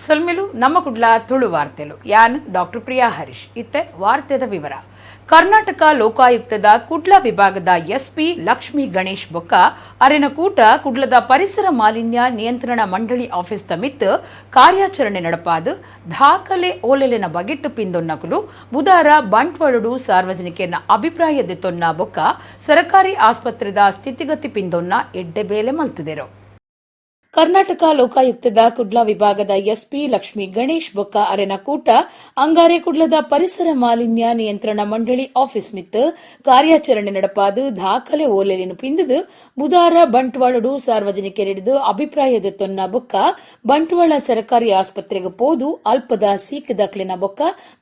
ಸಲ್ಮಿಲು ನಮ್ಮ ಕುಡ್ಲ ತುಳು ವಾರ್ತೆಲು ಯಾನ್ ಡಾಕ್ಟರ್ ಪ್ರಿಯಾ ಹರೀಶ್ ಇತ್ತೆ ವಾರ್ತೆದ ವಿವರ. ಕರ್ನಾಟಕ ಲೋಕಾಯುಕ್ತದ ಕುಡ್ಲ ವಿಭಾಗದ ಎಸ್ಪಿ ಲಕ್ಷ್ಮಿ ಗಣೇಶ್ ಬೊಕ್ಕ ಅರೆನಕೂಟ ಕುಡ್ಲದ ಪರಿಸರ ಮಾಲಿನ್ಯ ನಿಯಂತ್ರಣ ಮಂಡಳಿ ಆಫೀಸ್ ತಮಿತ್ ಕಾರ್ಯಾಚರಣೆ ನಡಪಾದು ದಾಖಲೆ ಓಲೆಲೆನ ಬಗೆಟ್ಟು ಪಿಂದೊನ್ನಕುಲು ಬುಧಾರ ಬಂಟ್ವಾಳಡು ಸಾರ್ವಜನಿಕನ ಅಭಿಪ್ರಾಯದೆತ್ತೊನ್ನ ಬೊಕ್ಕ ಸರ್ಕಾರಿ ಆಸ್ಪತ್ರೆದ ಸ್ಥಿತಿಗತಿ ಪಿಂದೊನ್ನ ಎಡ್ಡೆ ಬೇಲೆ ಮಲ್ತಿದೆರು. ಕರ್ನಾಟಕ ಲೋಕಾಯುಕ್ತದ ಕುಡ್ಲ ವಿಭಾಗದ ಎಸ್ಪಿ ಲಕ್ಷ್ಮಿ ಗಣೇಶ್ ಬೊಕ್ಕ ಅರೆನಕೂಟ ಅಂಗಾರೆ ಕುಡ್ಲದ ಪರಿಸರ ಮಾಲಿನ್ಯ ನಿಯಂತ್ರಣ ಮಂಡಳಿ ಆಫೀಸ್ ಮಿತ್ ಕಾರ್ಯಾಚರಣೆ ನಡಪಾದು ದಾಖಲೆ ಓಲೆಲಿನ ಪಿಂದದು ಬುಧಾರ ಬಂಟ್ವಾಳಡು ಸಾರ್ವಜನಿಕರಿಡಿದು ಅಭಿಪ್ರಾಯದೆತ್ತೊನ್ನ ಬೊಕ್ಕ ಬಂಟ್ವಾಳ ಸರ್ಕಾರಿ ಆಸ್ಪತ್ರೆಗೆ ಪೋದು ಅಲ್ಪದ ಸೀಕದಕ್ಲಿನ ಬೊಕ್ಕ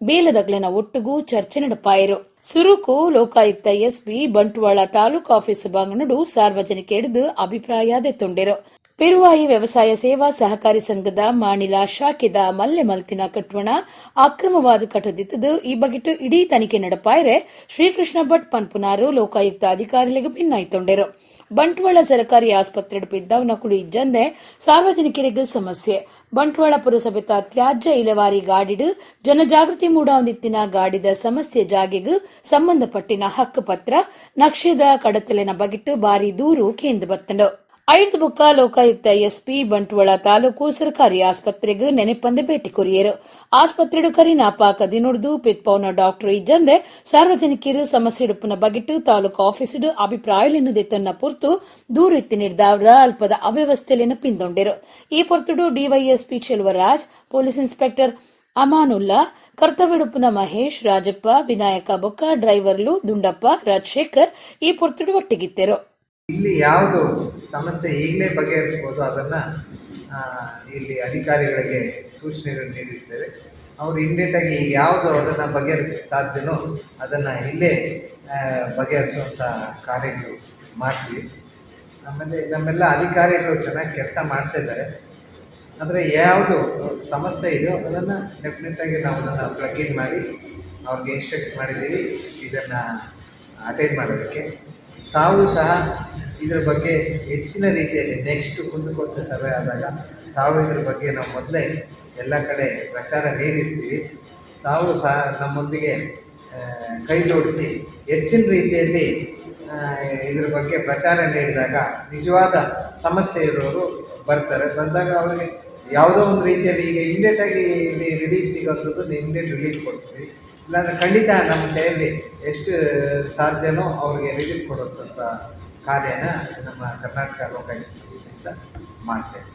ಬೇಲದಕ್ಲಿನ ಒಟ್ಟುಗೂ ಚರ್ಚೆ ನಡಪಾಯಿರು. ಸುರುಕು ಲೋಕಾಯುಕ್ತ ಎಸ್ಪಿ ಬಂಟ್ವಾಳ ತಾಲೂಕು ಆಫೀಸ್ ಬಾಂಗನಡು ಸಾರ್ವಜನಿಕರಿಡಿದು ಅಭಿಪ್ರಾಯದೆತ್ತೊಂಡೆರು. ಪೆರುವಾಯಿ ವ್ಯವಸಾಯ ಸೇವಾ ಸಹಕಾರಿ ಸಂಘದ ಮಾಣಿಲ ಶಾಖೆದ ಮಲ್ಲೆ ಮಲ್ತಿನ ಕಟ್ವಣ ಅಕ್ರಮವಾದ ಕಟ್ಟದಿತ್ತದು ಈ ಬಗೆಟ್ಟು ಇಡೀ ತನಿಖೆ ನಡಪಾಯರೆ ಶ್ರೀಕೃಷ್ಣ ಭಟ್ ಪನ್ಪುನಾರು ಲೋಕಾಯುಕ್ತ ಅಧಿಕಾರಿಗಳಿಗೆ ಭಿನ್ನಾಯ್ತೊಂಡೆರು. ಬಂಟ್ವಾಳ ಸರ್ಕಾರಿ ಆಸ್ಪತ್ರೆ ಬಿದ್ದವನಕುಳು ಇಜ್ಜಂದೆ ಸಾರ್ವಜನಿಕರಿಗೆ ಸಮಸ್ಯೆ. ಬಂಟ್ವಾಳ ಪುರಸಭೆತ ತ್ಯಾಜ್ಯ ಇಲೆವಾರಿ ಗಾಡಿಡು ಜನಜಾಗೃತಿ ಮೂಡಾವಂದಿತ್ತಿನ ಗಾಡಿದ ಸಮಸ್ಯೆ ಜಾಗೆಗೂ ಸಂಬಂಧಪಟ್ಟಿನ ಹಕ್ಕು ಪತ್ರ ನಕ್ಷೆದ ಕಡತಲಿನ ಬಗೆಟ್ಟು ಬಾರಿ ದೂರು ಕೇಂದ್ರ ಬತ್ತಂಡು. ಐದು ಬೊಕ್ಕ ಲೋಕಾಯುಕ್ತ ಎಸ್ಪಿ ಬಂಟ್ವಾಳ ತಾಲೂಕು ಸರ್ಕಾರಿ ಆಸ್ಪತ್ರೆಗೆ ನೆನೆಪಂದೆ ಭೇಟಿ ಕೊರಿಯರು. ಆಸ್ಪತ್ರೆಡು ಕರಿನ ಪಾಕದಿ ನುಡಿದು ಪಿತ್ಪೌನ ಡಾಕ್ಟರ್ ಇಜ್ಜಂದೆ ಸಾರ್ವಜನಿಕರು ಸಮಸ್ಯೆ ಇಡುಪುನ ಬಗೆಟ್ಟು ತಾಲೂಕು ಆಫೀಸಿಡು ಅಭಿಪ್ರಾಯಲೆನ್ನುದೆತ್ತೊನ್ನ ಪುರ್ತು ದೂರು ಎತ್ತಿ ನೀಡಿದವರ ಅಲ್ಪದ ಅವ್ಯವಸ್ಥೆಯನ್ನು ಪಿಂದೊಂಡೆರು. ಈ ಪೊರ್ತುಡು DYSP Cheluvaraj, police inspector Amanulla, ಕರ್ತವ್ಯಡುಪುನ ಮಹೇಶ್, ರಾಜಪ್ಪ, ವಿನಾಯಕ ಬೊಕ್ಕ ಡ್ರೈವರ್ಲು ದುಂಡಪ್ಪ, ರಾಜಶೇಖರ್ ಈ ಪೊರ್ತುಡು ಒಟ್ಟಿಗಿತ್ತರು. ಇಲ್ಲಿ ಯಾವುದು ಸಮಸ್ಯೆ ಈಗಲೇ ಬಗೆಹರಿಸ್ಬೋದು ಅದನ್ನು ಇಲ್ಲಿ ಅಧಿಕಾರಿಗಳಿಗೆ ಸೂಚನೆಗಳು ನೀಡಿರ್ತೇವೆ. ಅವರು ಇಮ್ಮಿಡಿಯೇಟಾಗಿ ಯಾವುದು ಅದನ್ನು ಬಗೆಹರಿಸಕ್ಕೆ ಸಾಧ್ಯನೋ ಅದನ್ನು ಇಲ್ಲೇ ಬಗೆಹರಿಸುವಂಥ ಕಾರ್ಯಗಳು ಮಾಡ್ತೀವಿ. ಆಮೇಲೆ ನಮ್ಮೆಲ್ಲ ಅಧಿಕಾರಿಗಳು ಚೆನ್ನಾಗಿ ಕೆಲಸ ಮಾಡ್ತಾಯಿದ್ದಾರೆ. ಆದರೆ ಯಾವುದು ಸಮಸ್ಯೆ ಇದೆಯೋ ಅದನ್ನು ಡೆಫಿನೆಟಾಗಿ ನಾವು ಅದನ್ನು ಪ್ಲಗ್ ಇನ್ ಮಾಡಿ ಅವ್ರಿಗೆ ಇನ್ಸ್ಟ್ರಕ್ಟ್ ಮಾಡಿದ್ದೀವಿ ಇದನ್ನು ಅಟೆಂಡ್ ಮಾಡೋದಕ್ಕೆ. ತಾವು ಸಹ ಇದರ ಬಗ್ಗೆ ಹೆಚ್ಚಿನ ರೀತಿಯಲ್ಲಿ ನೆಕ್ಸ್ಟ್ ಕುಂದುಕೊರತೆ ಸಭೆ ಆದಾಗ ತಾವು ಇದ್ರ ಬಗ್ಗೆ ನಾವು ಮೊದಲೇ ಎಲ್ಲ ಕಡೆ ಪ್ರಚಾರ ನೀಡಿರ್ತೀವಿ. ತಾವು ಸಹ ನಮ್ಮೊಂದಿಗೆ ಕೈ ಜೋಡಿಸಿ ಹೆಚ್ಚಿನ ರೀತಿಯಲ್ಲಿ ಇದ್ರ ಬಗ್ಗೆ ಪ್ರಚಾರ ನೀಡಿದಾಗ ನಿಜವಾದ ಸಮಸ್ಯೆ ಇರೋರು ಬರ್ತಾರೆ. ಬಂದಾಗ ಅವರಿಗೆ ಯಾವುದೋ ಒಂದು ರೀತಿಯಲ್ಲಿ ಈಗ ಇಮ್ಮಿಡಿಯೇಟಾಗಿ ಇಲ್ಲಿ ರಿಲೀಫ್ ಸಿಗೋಂಥದ್ದು ಇಮ್ಮಿಡಿಯೇಟ್ ರಿಲೀಫ್ ಕೊಡ್ತೀವಿ. ಇಲ್ಲಾಂದರೆ ಖಂಡಿತ ನಮ್ಮ ಕೈಯಲ್ಲಿ ಎಷ್ಟು ಸಾಧ್ಯನೋ ಅವ್ರಿಗೆ ರಿಲೀಫ್ ಕೊಡೋಂಥ ಕಾರ್ಯನ ನಮ್ಮ ಕರ್ನಾಟಕ ಲೋಕಾಯುಕ್ತ ಮಾಡ್ತೇವೆ.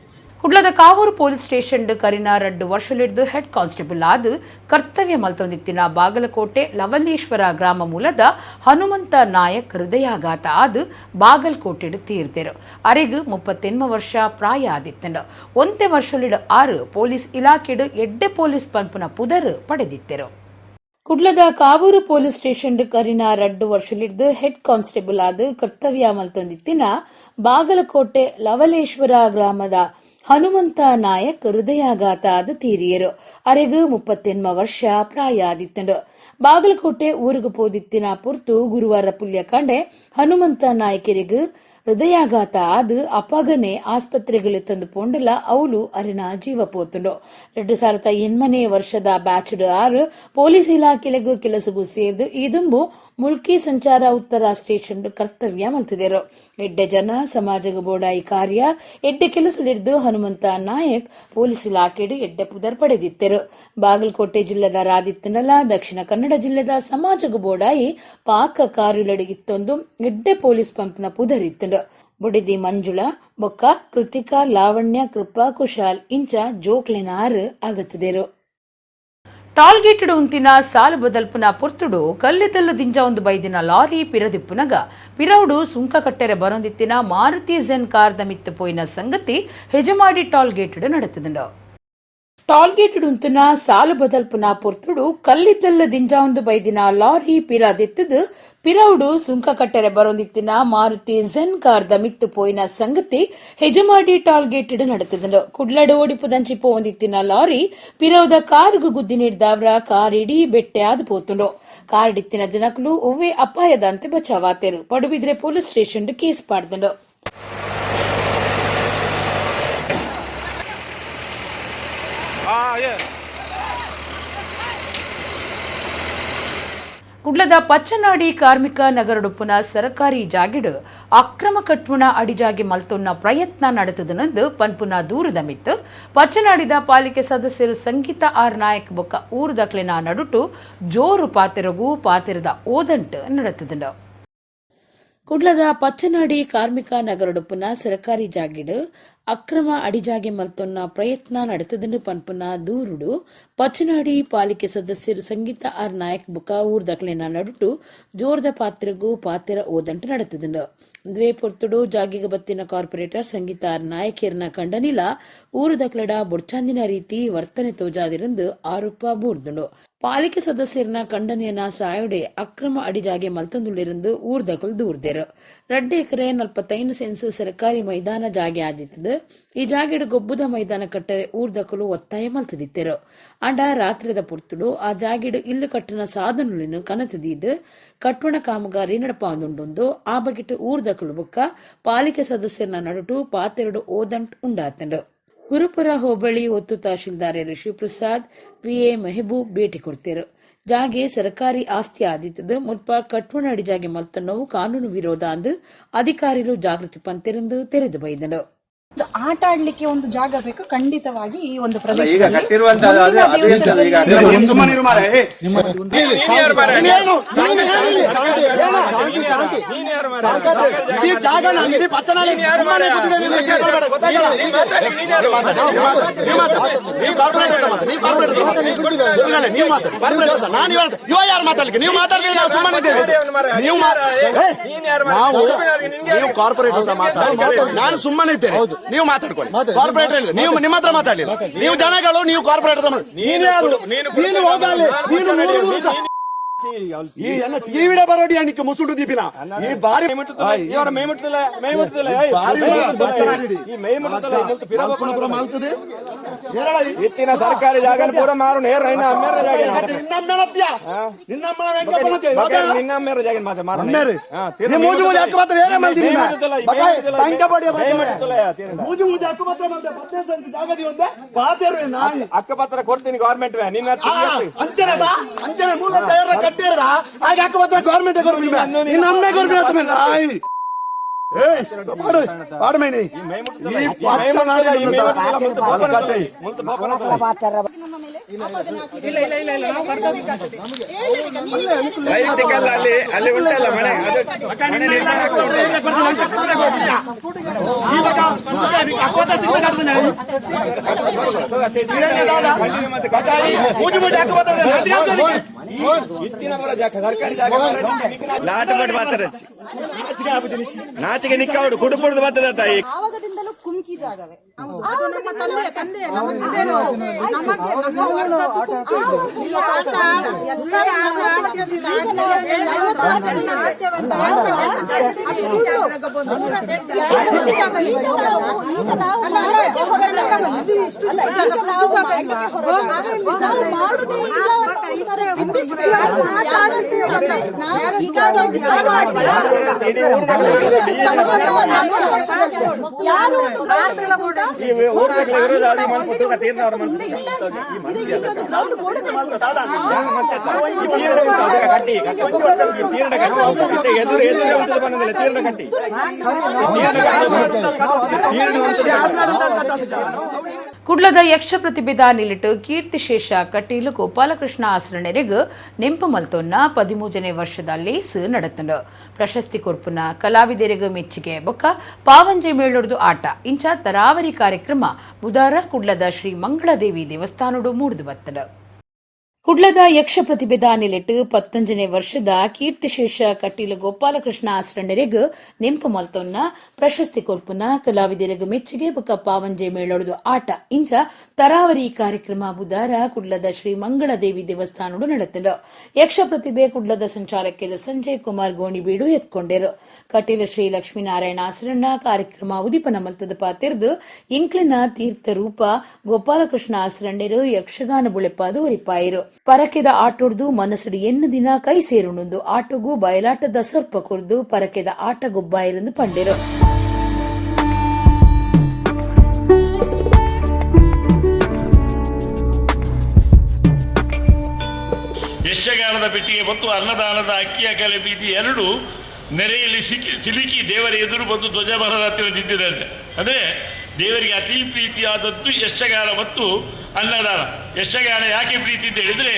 ಕುಡ್ಲದ ಕಾವೂರು ಪೊಲೀಸ್ ಸ್ಟೇಷನ್ ಕರಿನ 2 ವರ್ಷಲಿಡ್ದು ಹೆಡ್ ಕಾನ್ಸ್ಟೇಬಲ್ ಆದ ಕರ್ತವ್ಯ ಮಲ್ತೊಂದಿತ್ತಿನ ಬಾಗಲಕೋಟೆ ಲವಲೇಶ್ವರ ಗ್ರಾಮ ಮೂಲದ ಹನುಮಂತ ನಾಯಕ್ ಹೃದಯಾಘಾತ ಆದ ಬಾಗಲಕೋಟೆಡು ತೀರ್ತೆರು. ಅರೆಗು 38 ವರ್ಷ ಪ್ರಾಯ ಆದಿತ್ತಂಡು. 1 ವರ್ಷಲಿಡ್ 6 ಪೊಲೀಸ್ ಇಲಾಖೆಡು ಎಡ್ಡೆ ಪೊಲೀಸ್ ಪಂಪುನ ಪುದರ್ ಪಡೆದಿತ್ತೆರು. ಕುಡ್ಲದ ಕಾವೂರು ಪೊಲೀಸ್ ಸ್ಟೇಷನ್ ಕರಿನ 2 ವರ್ಷಲಿಡ್ದು ಹೆಡ್ ಕಾನ್ಸ್ಟೇಬಲ್ ಆದ ಕರ್ತವ್ಯ ಮಲ್ತೊಂದಿತ್ತಿನ ಬಾಗಲಕೋಟೆ ಲವಲೇಶ್ವರ ಗ್ರಾಮದ ಹನುಮಂತ ನಾಯಕ್ ಹೃದಯಾಘಾತ ಆದ ತೀರಿಯರು. ಅರೆಗು 38 ವರ್ಷ ಪ್ರಾಯ ಆದಿತ್ತಂಡು. ಬಾಗಲಕೋಟೆ ಊರಿಗೆ ಪೋದಿತ್ತಿನ ಪುರ್ತು ಗುರುವಾರ ಪುಲ್ಯ ಕಂಡೆ ಹನುಮಂತ ನಾಯಕರಿಗೂ ಹೃದಯಾಘಾತ ಆದ ಅಪಗನೆ ಆಸ್ಪತ್ರೆಗಳಿಗೆ ತಂದು ಪೋಂಡಲ ಅವಳು ಅರಿನ ಜೀವ ಪೋತುಂಡು. 2008 ವರ್ಷದ ಬ್ಯಾಚ್ಡ್ 6 ಪೊಲೀಸ್ ಇಲಾಖೆಗೂ ಕೆಲಸಗೂ ಸೇರಿದು ಇದುಂಬು ಮುಲ್ಕಿ ಸಂಚಾರ ಉತ್ತರ ಸ್ಟೇಷನ್ ಕರ್ತವ್ಯ ಮಲ್ತಿದರು. ಎಡ್ಡೆ ಜನ ಸಮಾಜಗ ಬೋಡಾಯಿ ಕಾರ್ಯ ಎಡ್ಡೆ ಕೆಲಸಲಿಡ್ದು ಹನುಮಂತ ನಾಯಕ್ ಪೊಲೀಸ್ ಇಲಾಖೆಡು ಎಡ್ಡೆ ಪುದರ್ ಪಡೆದಿತ್ತರು. ಬಾಗಲಕೋಟೆ ಜಿಲ್ಲೆದ ರಾದಿತ್ತನಲ ದಕ್ಷಿಣ ಕನ್ನಡ ಜಿಲ್ಲೆದ ಸಮಾಜಗ ಬೋಡಾಯಿ ಪಾಕ ಕಾರ್ಯುಲಡಿಗಿತ್ತೊಂದು ಎಡ್ಡೆ ಪೊಲೀಸ್ ಪಂಪ್ನ ಪುದರಿತ್ತಂಡು. ಬುಡಿದಿ ಮಂಜುಳಾ ಬೊಕ್ಕ ಕೃತಿಕಾ, ಲಾವಣ್ಯ, ಕೃಪಾ, ಕುಶಾಲ್ ಇಂಚ ಜೋಕ್ಲೆನ 6 ಆಗತ್ತಿದರು. ಟಾಲ್ಗೇಟ್ ಉಂತಿನ ಸಾಲು ಬದಲ್ಪುನ ಪುರ್ತುಡು ಕಲ್ಲಿದ್ದಲು ದಿಂಜ ಒಂದು ಬೈದಿನ ಲಾರಿ ಪಿರದಿಪ್ಪುನಗ ಪಿರೌಡು ಸುಂಕ ಕಟ್ಟೆರೆ ಬರೊಂದಿತ್ತಿನ ಮಾರುತಿ ಝೆನ್ ಕಾರ್ ಮಿತ್ತು ಪೋಯಿನ ಸಂಗತಿ ಹೆಜಮಾಡಿ ಟಾಲ್ಗೇಟ್ ನಡೆತದುಂಡು. ಟಾಲ್ಗೇಟ್ ಉಂತಿನ ಸಾಲು ಬದಲ್ಪುನ ಪುರ್ತುಡು ಕಲ್ಲಿದ್ದಲು ದಿಂಜ ಒಂದು ಬೈದಿನ ಲಾರಿ ಪಿರದಿತ್ತದು ಪಿರೌಡು ಸುಂಕ ಕಟ್ಟೆರೆ ಬರೊಂದಿತ್ತಿನ ಮಾರುತಿ ಝೆನ್ ಕಾರ್ ಮಿತ್ತು ಪೋಯಿನ ಸಂಗತಿ ಹೆಜಮಾಡಿ ಟಾಲ್ಗೇಟ್ ನಡೆತದುಂಡು. ಕುಡ್ಲಡು ಓಡಿಪುದಂಚಿ ಪೋಂದಿತ್ತಿನ ಲಾರಿ ಪಿರೌದ ಕಾರುಗು ಗುದ್ದಿ ನೀಡಿದವರ ಕಾರ್ ಇಡೀ ಬೆಟ್ಟೆ ಆದು ಪೋತುಂಡು. ಕಾರ್ ಇಡಿತ್ತಿನ ಜನಕಲು ಒವ್ವೇ ಅಪಾಯದಂತೆ ಬಚಾವಾತೆರು. ಪಡುಬಿದ್ರೆ ಪೊಲೀಸ್ ಸ್ಟೇಷನ್ ಕೇಸ್ ಪಾಡ್ದುಂಡು. ಕುಡ್ಲದ ಪಚ್ಚನಾಡಿ ಕಾರ್ಮಿಕ ನಗರಡುಪ್ಪುನ ಸರಕಾರಿ ಜಾಗಿಡು ಅಕ್ರಮ ಕಟ್ಟುಣ ಅಡಿಜಾಗಿ ಮಲ್ತೊನ್ನ ಪ್ರಯತ್ನ ನಡೆತದನಂದು ಪನ್ಪುನ ದೂರದ ಮಿತ್ತು ಪಚ್ಚನಾಡಿದ ಪಾಲಿಕೆ ಸದಸ್ಯರು ಸಂಗೀತ ಆರ್ ನಾಯಕ್ ಬೊಕ್ಕ ಊರುದಕ್ಲೆನ ನಡುಟು ಜೋರು ಪಾತೆರದ ಓದಂಟು ನಡೆತದನು. ಕುಡ್ಲದ ಪಚ್ಚನಾಡಿ ಕಾರ್ಮಿಕ ನಗರಡುಪ್ಪುನ ಸರಕಾರಿ ಜಾಗಿಡು ಅಕ್ರಮ ಅಡಿಜಾಗಿ ಮಲ್ತೊನ್ನ ಪ್ರಯತ್ನ ನಡೆತದನ್ನು ಪನ್ಪುನ ದೂರುಡು ಪಚ್ಚನಾಡಿ ಪಾಲಿಕೆ ಸದಸ್ಯರು ಸಂಗೀತ ಆರ್ ನಾಯಕ್ ಬುಕ ಊರ್ದಕ್ಲೆನ ನಡುಟು ಜೋರ್ದ ಪಾತೆರ ಓದಂಟು ನಡೆತದನು. ದ್ವೇ ಪೊರ್ತುಡು ಜಾಗಿಗ ಬತ್ತಿನ ಕಾರ್ಪೊರೇಟರ್ ಸಂಗೀತ ಆರ್ ನಾಯಕೇರ್ನ ಕಂಡನಿಲ ಊರುದಕ್ಲೆಡ ಬೊಡ್ಚಾಂದಿನ ರೀತಿ ವರ್ತನೆ ತೋಜಾದಿರಂದು ಆರೋಪ ಬೂರ್ದುಂಡು. ಪಾಲಿಕೆ ಸದಸ್ಯರನ ಖಂಡನೆಯನ್ನ ಸಾಯೋಡೆ ಅಕ್ರಮ ಅಡಿಜಾಗೆ ಮಲ್ತೊಂದುಳ್ಳಿರಂದು ಊರ್ದಕಲ್ ದೂರ್ದೆರು. 2 ಎಕರೆ 45 ಸೆನ್ಸ್ ಸರ್ಕಾರಿ ಮೈದಾನ ಜಾಗೆ ಆದಿತ್ತದು. ಈ ಜಾಗೆಡು ಗೊಬ್ಬುದ ಮೈದಾನ ಕಟ್ಟರೆ ಊರ್ದಕಲು ಒತ್ತಾಯ ಮಲ್ತದಿತ್ತೆರು. ಅಂಡ ರಾತ್ರಿದ ಪುರ್ತುಡು ಆ ಜಾಗೆಡು ಇಲ್ಲು ಕಟ್ಟಿನ ಸಾಧನಗಳನ್ನು ಕನತದಿದ್ದು ಕಟ್ಟುಣ ಕಾಮಗಾರಿ ನಡಪಾಂದುಂಡು ಆ ಬಗೆಟ್ ಊರ್ದಕಲು ಬೊಕ್ಕ ಪಾಲಿಕೆ ಸದಸ್ಯರನ ನಡುಟು ಪಾತೆರಡು ಓದಂಟ್ ಉಂಡಾತಂಡು. ಗುರುಪುರ ಹೋಬಳಿ ಒತ್ತು ತಹಶೀಲ್ದಾರ್ ಶಿವಪ್ರಸಾದ್ ಪಿಎ ಮೆಹಬೂಬ್ ಭೇಟಿ ಕೊಡ್ತಿರು. ಜಾಗೆ ಸರ್ಕಾರಿ ಆಸ್ತಿ ಆದಿತ್ತದು ಮುಲ್ಪ ಕಟ್ವಣ ಅಡಿಜಾಗೆ ಮಲ್ತನ್ನವು ಕಾನೂನು ವಿರೋಧ ಅಂದು ಅಧಿಕಾರಿಗಳು ಜಾಗೃತಿ ಪಂತಿರಂದು ತೆರೆದು ಬೈದನು. ಆಟ ಆಡ್ಲಿಕ್ಕೆ ಒಂದು ಜಾಗ ಬೇಕು ಖಂಡಿತವಾಗಿ ಈ ಒಂದು ನಾನು ಸುಮ್ಮನೆ ಇದ್ದೇನೆ. ನೀವು ಮಾತಾಡ್ಕೊಳ್ಳಿ. ಕಾರ್ಪೊರೇಟರ್ ನೀವು ನಿಮ್ಮ ಹತ್ರ ಮಾತಾಡಲಿಲ್ಲ. ನೀವು ಜನಗಳು ನೀವು ಕಾರ್ಪೊರೇಟರ್ ಈ ಎನ್ನ ಟಿವಿಡ ಬರೋಡಿ ಅನಿಕ್ಕೆ ಮುಸುಂಡು ದೀಪಿನ ಈ ಬಾರಿ ಇತ್ತಿನ ಸರ್ಕಾರಿ ಜಾಗ ಪೂರ ಮಾರು ನೇರ ಅಕ್ಕಪತ್ರ ಕೊಡ್ತೀನಿ ಗೌರ್ಮೆಂಟ್ ಅಂಚನೆ ಕಟ್ಟಿರ ಆಗ ಅಕ್ಕಪತ್ರ ಗೌರ್ಮೆಂಟ್ ಪಾಡ್ಮೈನಿ ಈ ಅಲ್ಲಿ ಉಂಟಲ್ಲ ಮನೆ ನಾಚಿಗೆ ನಿಕ್ಕವಡು ಕುಡುಕುಡ್ದು ಬರ್ತದ ತಾಯಿ ಆವಾಗದಿಂದಲೂ ಕುಮ್ಕಿ ಜಾಗವೇ ಕುಡ್ಲದ ಯಕ್ಷ ಪ್ರತಿಭೆದ ನಿಲಿಟ್ಟು ಕೀರ್ತಿಶೇಷ ಕಟೀಲು ಗೋಪಾಲಕೃಷ್ಣ ಆಸರಣೆರೆಗೂ ನೆಂಪು ಮಲ್ತೊನ್ನ 13ನೇ ವರ್ಷದ ಲೇಸು ನಡೆತಂಡು. ಪ್ರಶಸ್ತಿ ಕೊರ್ಪುನ ಕಲಾವಿದರಿಗೂ ಮೆಚ್ಚುಗೆ ಬೊಕ್ಕ ಪಾವಂಜೆ ಮೇಳೊಡ್ದು ಆಟ ಇಂಚ ತರಾವರಿ ಕಾರ್ಯಕ್ರಮ ಬುಧವಾರ ಕುಡ್ಲದ ಶ್ರೀ ಮಂಗಳದೇವಿ ದೇವಸ್ಥಾನಡು ಮೂಡಿದು ಬತ್ತಂಡು. ಕುಡ್ಲದ ಯಕ್ಷ ಪ್ರತಿಭೆದ ನಿಲಿಟ್ಟು 19ನೇ ವರ್ಷದ ಕೀರ್ತಿಶೇಷ ಕಟೀಲು ಗೋಪಾಲಕೃಷ್ಣ ಆಸರಣೆರೆಗೂ ನೆಂಪು ಮಲ್ತೊನ್ನ ಪ್ರಶಸ್ತಿ ಕೊರ್ಪುನ ಕಲಾವಿದರಿಗೂ ಮೆಚ್ಚುಗೆ ಬೊಕ್ಕ ಪಾವಂಜೆ ಮೇಳೊಡ್ದು ಆಟ ಇಂಚ ತರಾವರಿ ಕಾರ್ಯಕ್ರಮ ಬುಧವಾರ ಕುಡ್ಲದ ಶ್ರೀ ಮಂಗಳದೇವಿ ದೇವಸ್ಥಾನಡು ನಡೆತಂಡು. ಯಕ್ಷ ಪ್ರತಿಭೆ ಕುಡ್ಲದ ಸಂಚಾಲಕರು ಸಂಜಯ್ ಕುಮಾರ್ ಗೋಣಿಬೀಡು ಎತ್ಕೊಂಡರು. ಕಟೀಲು ಶ್ರೀ ಲಕ್ಷ್ಮೀನಾರಾಯಣ ಆಸರಣ್ಣ ಕಾರ್ಯಕ್ರಮ ಉದಿಪನ ಮಲ್ತದ ಪಾತಿರ್ದು ಇಂಕ್ಲಿನ ತೀರ್ಥ ರೂಪ ಗೋಪಾಲಕೃಷ್ಣ ಆಸರಣ್ಯರು ಯಕ್ಷಗಾನ ಬುಳೆಪಾದು ಒರಿಪಾಯಿರು. ಪರಕೆದ ಆಟೊಡ್ದು ಮನಸ್ಸು ಎನ್ನು ದಿನ ಕೈ ಸೇರುಣುಂದು ಆಟಗೂ ಬಯಲಾಟದ ಸರ್ಪ ಕೊರ್ದು ಪರಕೆದ ಆಟ ಗೊಬ್ಬಾಯಿರಂದು ಪಂಡೆರು. ಚಿನ್ನದ ಪೆಟ್ಟಿಗೆ ಮತ್ತು ಅನ್ನದಾನದ ಅಕ್ಕಿಯ ಕಲೆ ಬೀದಿ ಎರಡು ನೆರೆಯಲ್ಲಿ ಸಿಲುಕಿ ದೇವರ ಎದುರು ಬಂದು ಧ್ವಜಮರದ ಹತ್ತಿರ ನಿಂತಿದ್ದಾರೆ. ಅಂದರೆ ದೇವರಿಗೆ ಅತಿ ಪ್ರೀತಿಯಾದದ್ದು ಯಕ್ಷಗಾನ ಮತ್ತು ಅನ್ನದಾನ. ಯಕ್ಷಗಾನ ಯಾಕೆ ಪ್ರೀತಿ ಅಂತ ಹೇಳಿದರೆ,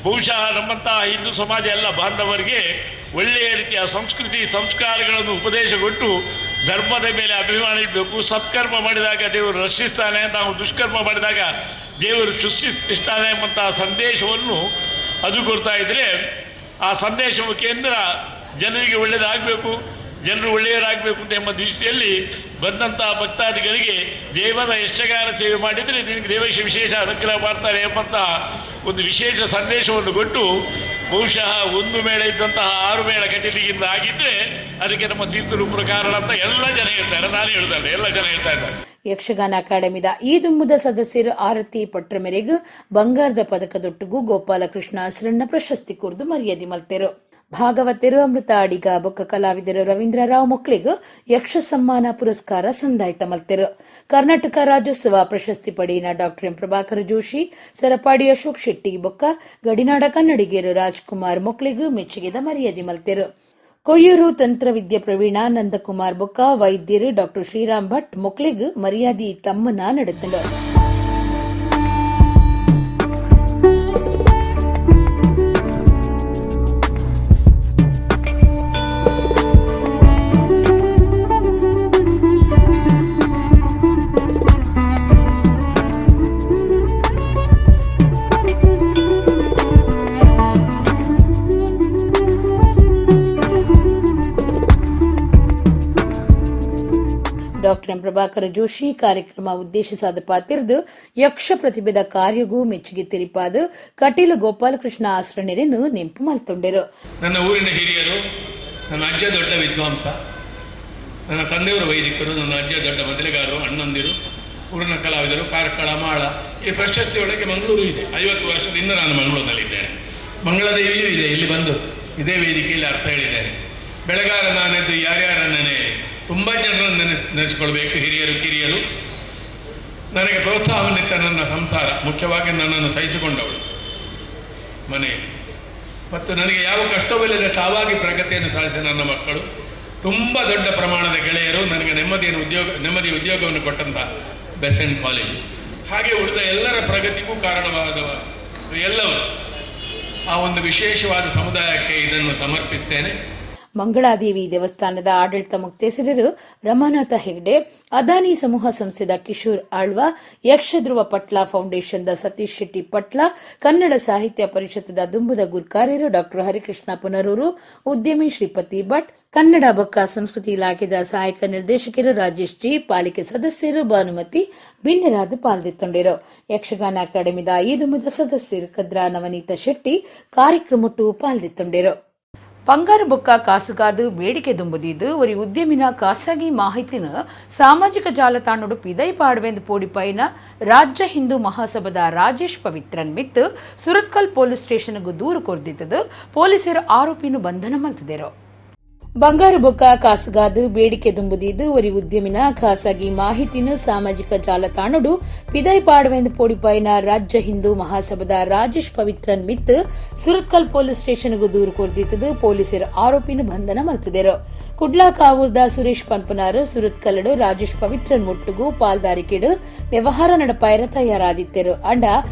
ಬಹುಶಃ ನಮ್ಮಂತಹ ಹಿಂದೂ ಸಮಾಜ ಎಲ್ಲ ಬಾಂಧವರಿಗೆ ಒಳ್ಳೆಯ ರೀತಿಯ ಸಂಸ್ಕೃತಿ ಸಂಸ್ಕಾರಗಳನ್ನು ಉಪದೇಶ ಕೊಟ್ಟು ಧರ್ಮದ ಮೇಲೆ ಅಭಿಮಾನ ಇಡಬೇಕು. ಸತ್ಕರ್ಮ ಮಾಡಿದಾಗ ದೇವರು ರಕ್ಷಿಸ್ತಾನೆ, ನಾವು ದುಷ್ಕರ್ಮ ಮಾಡಿದಾಗ ದೇವರು ಸೃಷ್ಟಿಸ್ತಾನೆ ಎಂಬಂತಹ ಸಂದೇಶವನ್ನು ಅದು ಕೊಡ್ತಾ ಇದ್ದರೆ, ಆ ಸಂದೇಶ ಮುಖೇಂದ್ರ ಜನರಿಗೆ ಒಳ್ಳೆಯದಾಗಬೇಕು, ಜನರು ಒಳ್ಳೆಯರಾಗಬೇಕು ಎಂಬ ದೃಷ್ಟಿಯಲ್ಲಿ ಬಂದಂತಹ ಭಕ್ತಾದಿಗಳಿಗೆ ದೇವರ ಯಕ್ಷಗಾನ ಸೇವೆ ಮಾಡಿದರೆ ನಿನಗೆ ದೇವಶ ವಿಶೇಷ ಅನುಗ್ರಹ ಮಾಡ್ತಾರೆ ಎಂಬಂತಹ ಒಂದು ವಿಶೇಷ ಸಂದೇಶವನ್ನು ಕೊಟ್ಟು, ಬಹುಶಃ ಒಂದು ಮೇಳ ಇದ್ದಂತಹ 6 ಮೇಳ ಕಟೀಲಿಗಿಂತ ಆಗಿದ್ದರೆ ಅದಕ್ಕೆ ನಮ್ಮ ತೀರ್ಥರೂಪರ ಕಾರಣ ಅಂತ ಎಲ್ಲ ಜನ ಹೇಳ್ತಾರೆ. ನಾನು ಹೇಳ್ತಾರೆ, ಎಲ್ಲ ಜನ ಹೇಳ್ತಾ ಇದ್ದಾರೆ. ಯಕ್ಷಗಾನ ಅಕಾಡೆಮಿದ ಈ ದುಂಬುದ ಸದಸ್ಯರು ಆರತಿ ಪಟ್ರ ಮೇರೆಗೂ ಬಂಗಾರದ ಪದಕದೊಟ್ಟಿಗೂ ಗೋಪಾಲಕೃಷ್ಣ ಹಸರಣ್ಣ ಪ್ರಶಸ್ತಿ ಕುರಿದು ಮರ್ಯಾದೆ ಮಲ್ತೆರು. ಭಾಗವತರು, ಅಮೃತ ಅಡಿಗ, ಬೊಕ್ಕ ಕಲಾವಿದರು ರವೀಂದ್ರರಾವ್ ಮೊಕ್ಲಿಗೂ ಯಕ್ಷ ಸಮ್ಮಾನ ಪುರಸ್ಕಾರ ಸಂದಾಯಿತ ಮಲ್ತೆರು. ಕರ್ನಾಟಕ ರಾಜ್ಯೋತ್ಸವ ಪ್ರಶಸ್ತಿ ಪಡೆಯಿನ ಡಾ ಎಂ ಪ್ರಭಾಕರ ಜೋಶಿ, ಸರಪಾಡಿ ಅಶೋಕ್ ಶೆಟ್ಟಿ ಬೊಕ್ಕ ಗಡಿನಾಡ ಕನ್ನಡಿಗರು ರಾಜ್ಕುಮಾರ್ ಮೊಕ್ಲಿಗೂ ಮೆಚ್ಚುಗೆದ ಮರ್ಯಾದೆ ಮಲ್ತೆರು. ಕೊಯ್ಯೂರು ತಂತ್ರವಿದ್ಯೆ ಪ್ರವೀಣ ನಂದಕುಮಾರ್ ಬೊಕ್ಕ ವೈದ್ಯರು ಡಾ ಶ್ರೀರಾಮ್ ಭಟ್ ಮೊಕ್ಲಿಗೂ ಮರ್ಯಾದೆ ತಮ್ಮನ ನಡೆತಂಡು. ಡಾ ಎಂ ಪ್ರಭಾಕರ ಜೋಶಿ ಕಾರ್ಯಕ್ರಮ ಉದ್ದೇಶಿಸಾದ ಪಾತಿರ್ದು ಯಕ್ಷ ಪ್ರತಿಭೆದ ಕಾರ್ಯಗೂ ಮೆಚ್ಚುಗೆ ತೆರಿಪಾದ ಕಟೀಲು ಗೋಪಾಲಕೃಷ್ಣ ಆಸರಣೆಯನ್ನು ನೆಂಪು ಮಲ್ತೊಂಡೆರು. ನನ್ನ ಊರಿನ ಹಿರಿಯರು, ನನ್ನ ಅಜ್ಜ ದೊಡ್ಡ ವಿದ್ವಾಂಸ, ನನ್ನ ತಂದೆಯವರು ವೈದಿಕರು, ನನ್ನ ಅಜ್ಜ ದೊಡ್ಡ ಮೊದಲಿಗಾರರು, ಅಣ್ಣಂದಿರು, ಊರಿನ ಕಲಾವಿದರು, ಕಾರ್ಕಳ, ಮಾಳ. ಈ ಪ್ರಶಸ್ತಿಯೊಳಗೆ ಮಂಗಳೂರು ಇದೆ. 50 ವರ್ಷದಿಂದ ನಾನು ಮಂಗಳೂರಿನಲ್ಲಿದ್ದೇನೆ. ಮಂಗಳದೇವಿಯೂ ಇದೆ, ಇಲ್ಲಿ ಬಂದು ಇದೇ ವೇದಿಕೆಯಲ್ಲಿ ಅರ್ಥ ಹೇಳಿದ್ದೇನೆ. ಬೆಳಗಾರ ನಾನೆದ್ದು ಯಾರ್ಯಾರನ್ನೇ ತುಂಬ ಜನರನ್ನು ನೆನೆಸ್ಕೊಳ್ಬೇಕು. ಹಿರಿಯರು ಕಿರಿಯರು ನನಗೆ ಪ್ರೋತ್ಸಾಹವನ್ನಿತ್ತ ನನ್ನ ಸಂಸಾರ, ಮುಖ್ಯವಾಗಿ ನನ್ನನ್ನು ಸಹಿಸಿಕೊಂಡವಳು ಮನೆಯಲ್ಲಿ, ಮತ್ತು ನನಗೆ ಯಾವ ಕಷ್ಟವಿಲ್ಲದೆ ತಾವಾಗಿ ಪ್ರಗತಿಯನ್ನು ಸಾಧಿಸಿದ ನನ್ನ ಮಕ್ಕಳು, ತುಂಬ ದೊಡ್ಡ ಪ್ರಮಾಣದ ಗೆಳೆಯರು, ನನಗೆ ನೆಮ್ಮದಿ ಉದ್ಯೋಗವನ್ನು ಕೊಟ್ಟಂಥ ಬೆಸೆಂಟ್ ಕಾಲೇಜು, ಹಾಗೆ ಉಳಿದ ಎಲ್ಲರ ಪ್ರಗತಿಗೂ ಕಾರಣವಾದವ ಎಲ್ಲವರು, ಆ ಒಂದು ವಿಶೇಷವಾದ ಸಮುದಾಯಕ್ಕೆ ಇದನ್ನು ಸಮರ್ಪಿಸ್ತೇನೆ. ಮಂಗಳಾದೇವಿ ದೇವಸ್ಥಾನದ ಆಡಳಿತ ಮುಕ್ತೇಸರರು ರಮಾನಾಥ ಹೆಗ್ಡೆ, ಅದಾನಿ ಸಮೂಹ ಸಂಸ್ಥೆದ ಕಿಶೋರ್ ಆಳ್ವ, ಯಕ್ಷಧ್ರುವ ಪಟ್ಲ ಫೌಂಡೇಶನ್ದ ಸತೀಶ್ ಶೆಟ್ಟಿ ಪಟ್ಲ, ಕನ್ನಡ ಸಾಹಿತ್ಯ ಪರಿಷತ್ತದ ದುಂಬುದ ಗುರ್ಕಾರ್ಯರು ಡಾ ಹರಿಕೃಷ್ಣ ಪುನರೂರು, ಉದ್ಯಮಿ ಶ್ರೀಪತಿ ಭಟ್, ಕನ್ನಡ ಬೊಕ್ಕ ಸಂಸ್ಕೃತಿ ಇಲಾಖೆದ ಸಹಾಯಕ ನಿರ್ದೇಶಕರು ರಾಜೇಶ್ ಜಿ, ಪಾಲಿಕೆ ಸದಸ್ಯರು ಭಾನುಮತಿ ಬಿನ್ನೆರಾದ ಪಾಲ್ದೆತ್ತೊಂಡರು. ಯಕ್ಷಗಾನ ಅಕಾಡೆಮಿದ ಈ ದುಂಬುದ ಸದಸ್ಯರು ಕದ್ರಾ ನವನೀತ ಶೆಟ್ಟಿ ಕಾರ್ಯಕ್ರಮಟ್ಟು ಪಾಲ್ದೆತ್ತೊಂಡರು. ಬಂಗಾರ ಬೊಕ್ಕ ಕಾಸುಗಾದು ಬೇಡಿಕೆ ದುಂಬುದಿದ್ದು ಒರಿ ಉದ್ಯಮಿನ ಖಾಸಗಿ ಮಾಹಿತಿನ ಸಾಮಾಜಿಕ ಜಾಲತಾಣಡು ಪಿದೈ ಪಾಡುವೆಂದು ಪೋಡಿಪೈನ ರಾಜ್ಯ ಹಿಂದೂ ಮಹಾಸಭಾದ ರಾಜೇಶ್ ಪವಿತ್ರನ್ ಮಿತ್ ಸುರತ್ಕಲ್ ಪೊಲೀಸ್ ಸ್ಟೇಷನ್ಗೂ ದೂರು ಕೊರ್ದಿದ್ದದು ಪೊಲೀಸರು ಆರೋಪಿನ ಬಂಧನ ಮಲ್ತಿದ್ದರು. ಬಂಗಾರ ಬೊಕ್ಕ ಕಾಸುಗಾದು ಬೇಡಿಕೆ ದುಂಬುದಿದ್ದು ಒರಿ ಉದ್ಯಮಿನ ಖಾಸಗಿ ಮಾಹಿತಿನ ಸಾಮಾಜಿಕ ಜಾಲತಾಣಡು ಪಿದೈ ಪಾಡುವೆಂದು ಪೋಡಿಪೈನ ರಾಜ್ಯ ಹಿಂದೂ ಮಹಾಸಭಾದ ರಾಜೇಶ್ ಪವಿತ್ರನ್ ಮಿತ್ ಸುರತ್ಕಲ್ ಪೊಲೀಸ್ ಸ್ಟೇಷನ್ಗೂ ದೂರು ಕೊರ್ದಿದ್ದದು ಪೊಲೀಸರು ಆರೋಪಿನ ಬಂಧನ ಮಲ್ತಿದ್ದರು. ಕುಡ್ಲಾ ಕಾವೂರ್ದ ಸುರೇಶ್ ಪನ್ಪನಾರು ಸುರತ್ಕಲ್ಡು ರಾಜೇಶ್ ಪವಿತ್ರನ್ ಮುಟ್ಟುಗೂ ಪಾಲ್ದಾರಿಕೆಡು ವ್ಯವಹಾರ ನಡಪಾಯರ ತಯಾರಾದಿತ್ತರು. ಅಂಡ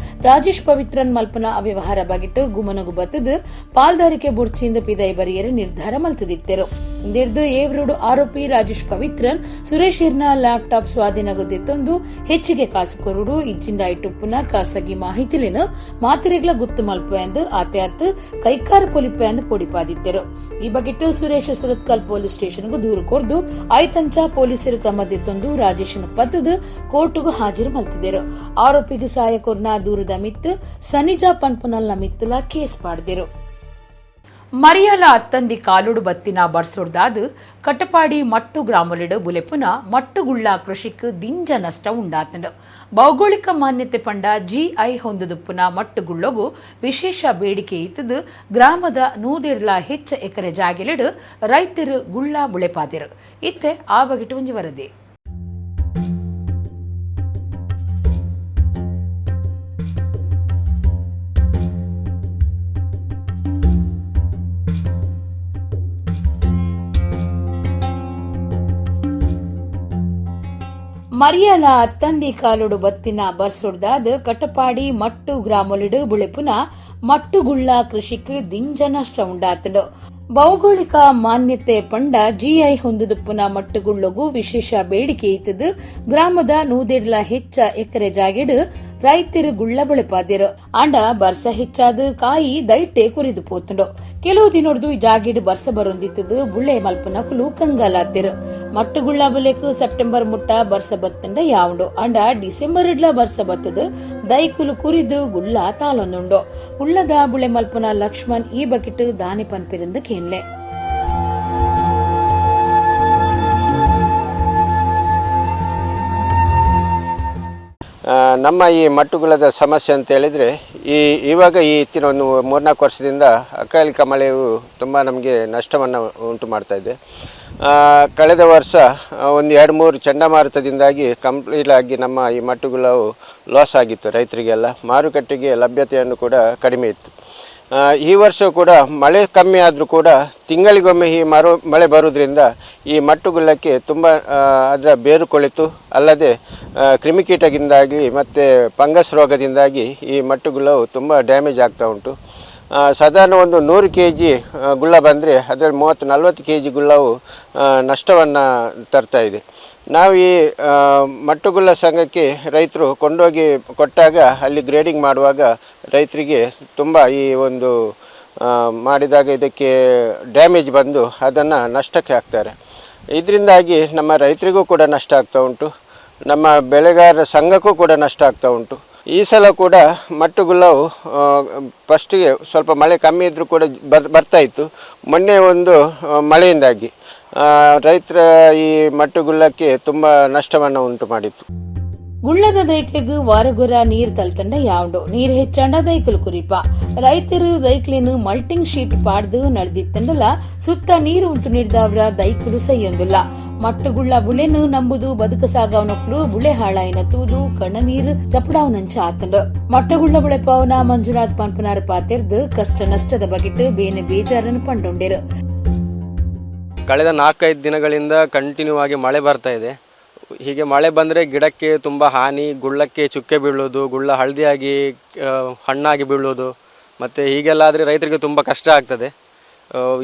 ರಾಜೇಶ್ ಪವಿತ್ರನ್ ಮಲ್ಪನ ಅವ್ಯವಹಾರ ಬಗೆಟ್ಟು ಗುಮನಗು ಬತ್ತದು ಪಾಲ್ದಾರಿಕೆ ಬುಡ್ಚಿಂದ ಪಿದೈ ಬರಿಯರು ನಿರ್ಧಾರ ಮಲ್ತದಿತ್ತರು. ಇಂದಿರ್ದು ಏವ್ರಡು ಆರೋಪಿ ರಾಜೇಶ್ ಪವಿತ್ರನ್ ಸುರೇಶ್ ಇರ್ನ ಲ್ಯಾಪ್ಟಾಪ್ ಸ್ವಾಧೀನಗೊದ್ದಿತ್ತೊಂದು ಹೆಚ್ಚಿಗೆ ಕಾಸು ಕೊರುಡು ಇಜ್ಜಿಂದ ಇಟ್ಟುಪ್ಪುನ ಖಾಸಗಿ ಮಾಹಿತಿಲಿನ ಮಾತಿರೆಗ್ಲ ಗುತ್ತು ಮಲ್ಪು ಎಂದು ಆತ್ಯಾತ್ ಕೈಕಾರ ಪೊಲಿಪೆ ಎಂದು ಪೊಡಿಪಾದಿತ್ತರು. ಈ ಬಗೆಟ್ಟು ಸುರೇಶ್ ಸುರತ್ಕಲ್ ಪೊಲೀಸ್ ಸ್ಟೇಷನ್ಗೂ ದೂರು ಕೊರ್ದು ಐತಂಚ ಪೊಲೀಸರು ಕ್ರಮದಿತ್ತೊಂದು ರಾಜೇಶನ ಪದ್ದದು ಕೋರ್ಟ್ಗೂ ಹಾಜರು ಮಲ್ತಿದ್ದರು. ಆರೋಪಿಗೆ ಸಹಾಯ ಕೊರ್ನ ದೂರದ ಮಿತ್ತು ಸನಿಜಾ ಪನ್ಪುನಲ್ನ ಮಿತ್ತುಲ ಕೇಸ್ ಪಾಡ್ದಿರು. ಮರಿಯಾಲ ಅತ್ತಂದಿ ಕಾಲುಡು ಬತ್ತಿನ ಬರ್ಸೋಡ್ದಾದು ಕಟಪಾಡಿ ಮಟ್ಟು ಗ್ರಾಮಲಿಡು ಬುಲೆಪುನ ಮಟ್ಟುಗುಳ್ಳ ಕೃಷಿಕ್ ದಿಂಜ ನಷ್ಟ ಉಂಡಾತಂಡು. ಭೌಗೋಳಿಕ ಮಾನ್ಯತೆ ಪಂಡ ಜಿಐ ಹೊಂದುದುಪ್ಪುನ ಮಟ್ಟುಗುಳ್ಳಗೂ ವಿಶೇಷ ಬೇಡಿಕೆ ಇತ್ತದು ಗ್ರಾಮದ 100 ಹೆಚ್ಚ ಎಕರೆ ಜಾಗೆಲಿಡು ರೈತರು ಗುಳ್ಳ ಬುಳೆಪಾದಿರು. ಇತ್ತೆ ಆ ಬಗೆಟು ಒಂಜಿ ವರದಿ. ಮರಿಯಲ ಅತ್ತಂದಿ ಕಾಲುಡು ಬತ್ತಿನ ಬರ್ಸೊಡ್ದಾದ ಕಟಪಾಡಿ ಮಟ್ಟು ಗ್ರಾಮೊಲಿಡು ಬುಳೆಪುನ ಮಟ್ಟುಗುಳ್ಳ ಕೃಷಿಕ್ ದಿಂಜ ನಷ್ಟ ಉಂಡಾತಂಡು. ಭೌಗೋಳಿಕ ಮಾನ್ಯತೆ ಪಂಡ ಜಿಐ ಹೊಂದುದುಪ್ಪುನ ಮಟ್ಟುಗುಳ್ಳಗೂ ವಿಶೇಷ ಬೇಡಿಕೆ ಇತ್ತದು. ಗ್ರಾಮದ 100 ಹೆಚ್ಚ ಎಕರೆ ಜಾಗೆಡು ರೈತರು ಗುಳ್ಳ ಬೆಳೆಪಾದಿರು. ಅಂಡ ಬರ್ಸ ಹೆಚ್ಚಾದ ಕಾಯಿ ದೈಟೆ ಕುರಿದು ಪೋತುಂಡು. ಕೆಲವು ದಿನೊಡ್ದು ಈ ಜಾಗೆಡು ಬರ್ಸ ಬರೊಂದಿತ್ತದು ಬುಳ್ಳೆ ಮಲ್ಪನಕುಲು ಕಂಗಾಲಾತಿರು. ಮಟ್ಟುಗುಳ್ಳ ಬುಲೆಕು ಸೆಪ್ಟೆಂಬರ್ ಮುಟ್ಟ ಬರ್ಸ ಬತ್ತಂಡ ಯಾವುಂಡು. ಅಂಡ ಡಿಸೆಂಬರ್ ಇಡ್ಲ ಬರ್ಸ ಬತ್ತದು ದೈಕುಲು ಕುರಿದು ಗುಳ್ಳ ತಾಲೊಂದುಂಡು. ಉಳ್ಳದ ಬುಳೆ ಮಲ್ಪನ ಲಕ್ಷ್ಮಣ್ ಈ ಬಕೆಟ್ ದಾನಿ ಪನ್ಪಿರಂದು ಕೇನ್ಲೆ. ನಮ್ಮ ಈ ಮಟ್ಟುಗುಳದ ಸಮಸ್ಯೆ ಅಂತ ಹೇಳಿದರೆ ಇವಾಗ ಈ ಇತ್ತಿನ ಒಂದು 3-4 ವರ್ಷದಿಂದ ಅಕಾಲಿಕ ಮಳೆಯು ತುಂಬ ನಮಗೆ ನಷ್ಟವನ್ನು ಉಂಟು ಮಾಡ್ತಾ ಇದೆ. ಕಳೆದ ವರ್ಷ ಒಂದು 2-3 ಚಂಡಮಾರುತದಿಂದಾಗಿ ಕಂಪ್ಲೀಟ್ ಆಗಿ ನಮ್ಮ ಈ ಮಟ್ಟುಗುಳವು ಲಾಸ್ ಆಗಿತ್ತು. ರೈತರಿಗೆಲ್ಲ ಮಾರುಕಟ್ಟೆಗೆ ಲಭ್ಯತೆಯನ್ನು ಕೂಡ ಕಡಿಮೆ ಇತ್ತು. ಈ ವರ್ಷ ಕೂಡ ಮಳೆ ಕಮ್ಮಿ ಆದರೂ ಕೂಡ ತಿಂಗಳಿಗೊಮ್ಮೆ ಈ ಮಳೆ ಬರುವುದರಿಂದ ಈ ಮಟ್ಟುಗುಳ್ಳಕ್ಕೆ ತುಂಬ ಅದರ ಬೇರು ಕೊಳೆತು ಅಲ್ಲದೆ ಕ್ರಿಮಿಕೀಟದಿಂದಾಗಿ ಮತ್ತು ಫಂಗಸ್ ರೋಗದಿಂದಾಗಿ ಈ ಮಟ್ಟುಗುಳ್ಳವು ತುಂಬ ಡ್ಯಾಮೇಜ್ ಆಗ್ತಾ ಉಂಟು. ಸಾಧಾರಣ ಒಂದು 100 kg ಗುಳ್ಳ ಬಂದರೆ ಅದರಲ್ಲಿ 30-40 kg ಗುಳ್ಳವು ನಷ್ಟವನ್ನು ತರ್ತಾ ಇದೆ. ನಾವು ಈ ಮಟ್ಟುಗುಳ್ಳ ಸಂಘಕ್ಕೆ ರೈತರು ಕೊಂಡೋಗಿ ಕೊಟ್ಟಾಗ ಅಲ್ಲಿ ಗ್ರೇಡಿಂಗ್ ಮಾಡುವಾಗ ರೈತರಿಗೆ ತುಂಬ ಈ ಒಂದು ಮಾಡಿದಾಗ ಇದಕ್ಕೆ ಡ್ಯಾಮೇಜ್ ಬಂದು ಅದನ್ನು ನಷ್ಟಕ್ಕೆ ಹಾಕ್ತಾರೆ. ಇದರಿಂದಾಗಿ ನಮ್ಮ ರೈತರಿಗೂ ಕೂಡ ನಷ್ಟ ಆಗ್ತಾ ಉಂಟು, ನಮ್ಮ ಬೆಳೆಗಾರರ ಸಂಘಕ್ಕೂ ಕೂಡ ನಷ್ಟ ಆಗ್ತಾ ಉಂಟು. ಈ ಸಲ ಕೂಡ ಮಟ್ಟುಗುಳ್ಳವು ಫಸ್ಟಿಗೆ ಸ್ವಲ್ಪ ಮಳೆ ಕಮ್ಮಿ ಇದ್ದರೂ ಕೂಡ ಬರ್ತಾ ಇತ್ತು. ಮೊನ್ನೆ ಒಂದು ಮಳೆಯಿಂದಾಗಿ ರೈತರ ಈ ಮಟ್ಟುಗುಳ್ಳಕ್ಕೆ ತುಂಬ ನಷ್ಟವನ್ನು ಉಂಟು ಮಾಡಿತ್ತು. ಗುಳ್ಳದ ದೈಕ್ಲಿಗೂ ವಾರಗುರ ನೀರ್ ತಲ್ತಂಡ ಯಾವಂಡು ನೀರ್ ಹೆಚ್ಚಂಡ ದೈಕಲು ಕುರಿಪ ರೈತರು ದೈಕ್ಲಿನ ಮಲ್ಟಿಂಗ್ ಶೀಟ್ ಪಾಡ್ದು ನಡೆದಿತ್ತಂಡಲ ಸುತ್ತ ನೀರು ಉಂಟು ನೀಡ್ದವ್ರ ದೈಕಲು ಸೈಯೊಂದುಲ್ಲ. ಮಟ್ಟುಗುಳ್ಳ ಬುಳೆನು ನಂಬುದು ಬದುಕ ಸಾಗವನಕ್ಲು ಬುಳೆ ಹಾಳಾಯಿನ ತೂದು ಕಣ್ಣ ನೀರು ಚಪಡಾವನಂಚ ಆತಂಡು. ಮಟ್ಟಗುಳ್ಳ ಬುಳೆಪವನ ಮಂಜುನಾಥ್ ಪಂಪನಾರ ಪಾತೆರ್ದು ಕಷ್ಟ ನಷ್ಟದ ಬಗೆಟ್ ಬೇನೆ ಬೇಜಾರನ್ನು ಪಂಡೊಂಡೇರು. ಕಳೆದ 4-5 ದಿನಗಳಿಂದ ಕಂಟಿನ್ಯೂ ಆಗಿ ಮಳೆ ಬರ್ತಾ ಇದೆ. ಹೀಗೆ ಮಳೆ ಬಂದರೆ ಗಿಡಕ್ಕೆ ತುಂಬ ಹಾನಿ, ಗುಳ್ಳಕ್ಕೆ ಚುಕ್ಕೆ ಬೀಳೋದು, ಗುಳ್ಳ ಹಳದಿಯಾಗಿ ಹಣ್ಣಾಗಿ ಬೀಳೋದು, ಮತ್ತು ಹೀಗೆಲ್ಲ ಆದರೆ ರೈತರಿಗೆ ತುಂಬ ಕಷ್ಟ ಆಗ್ತದೆ.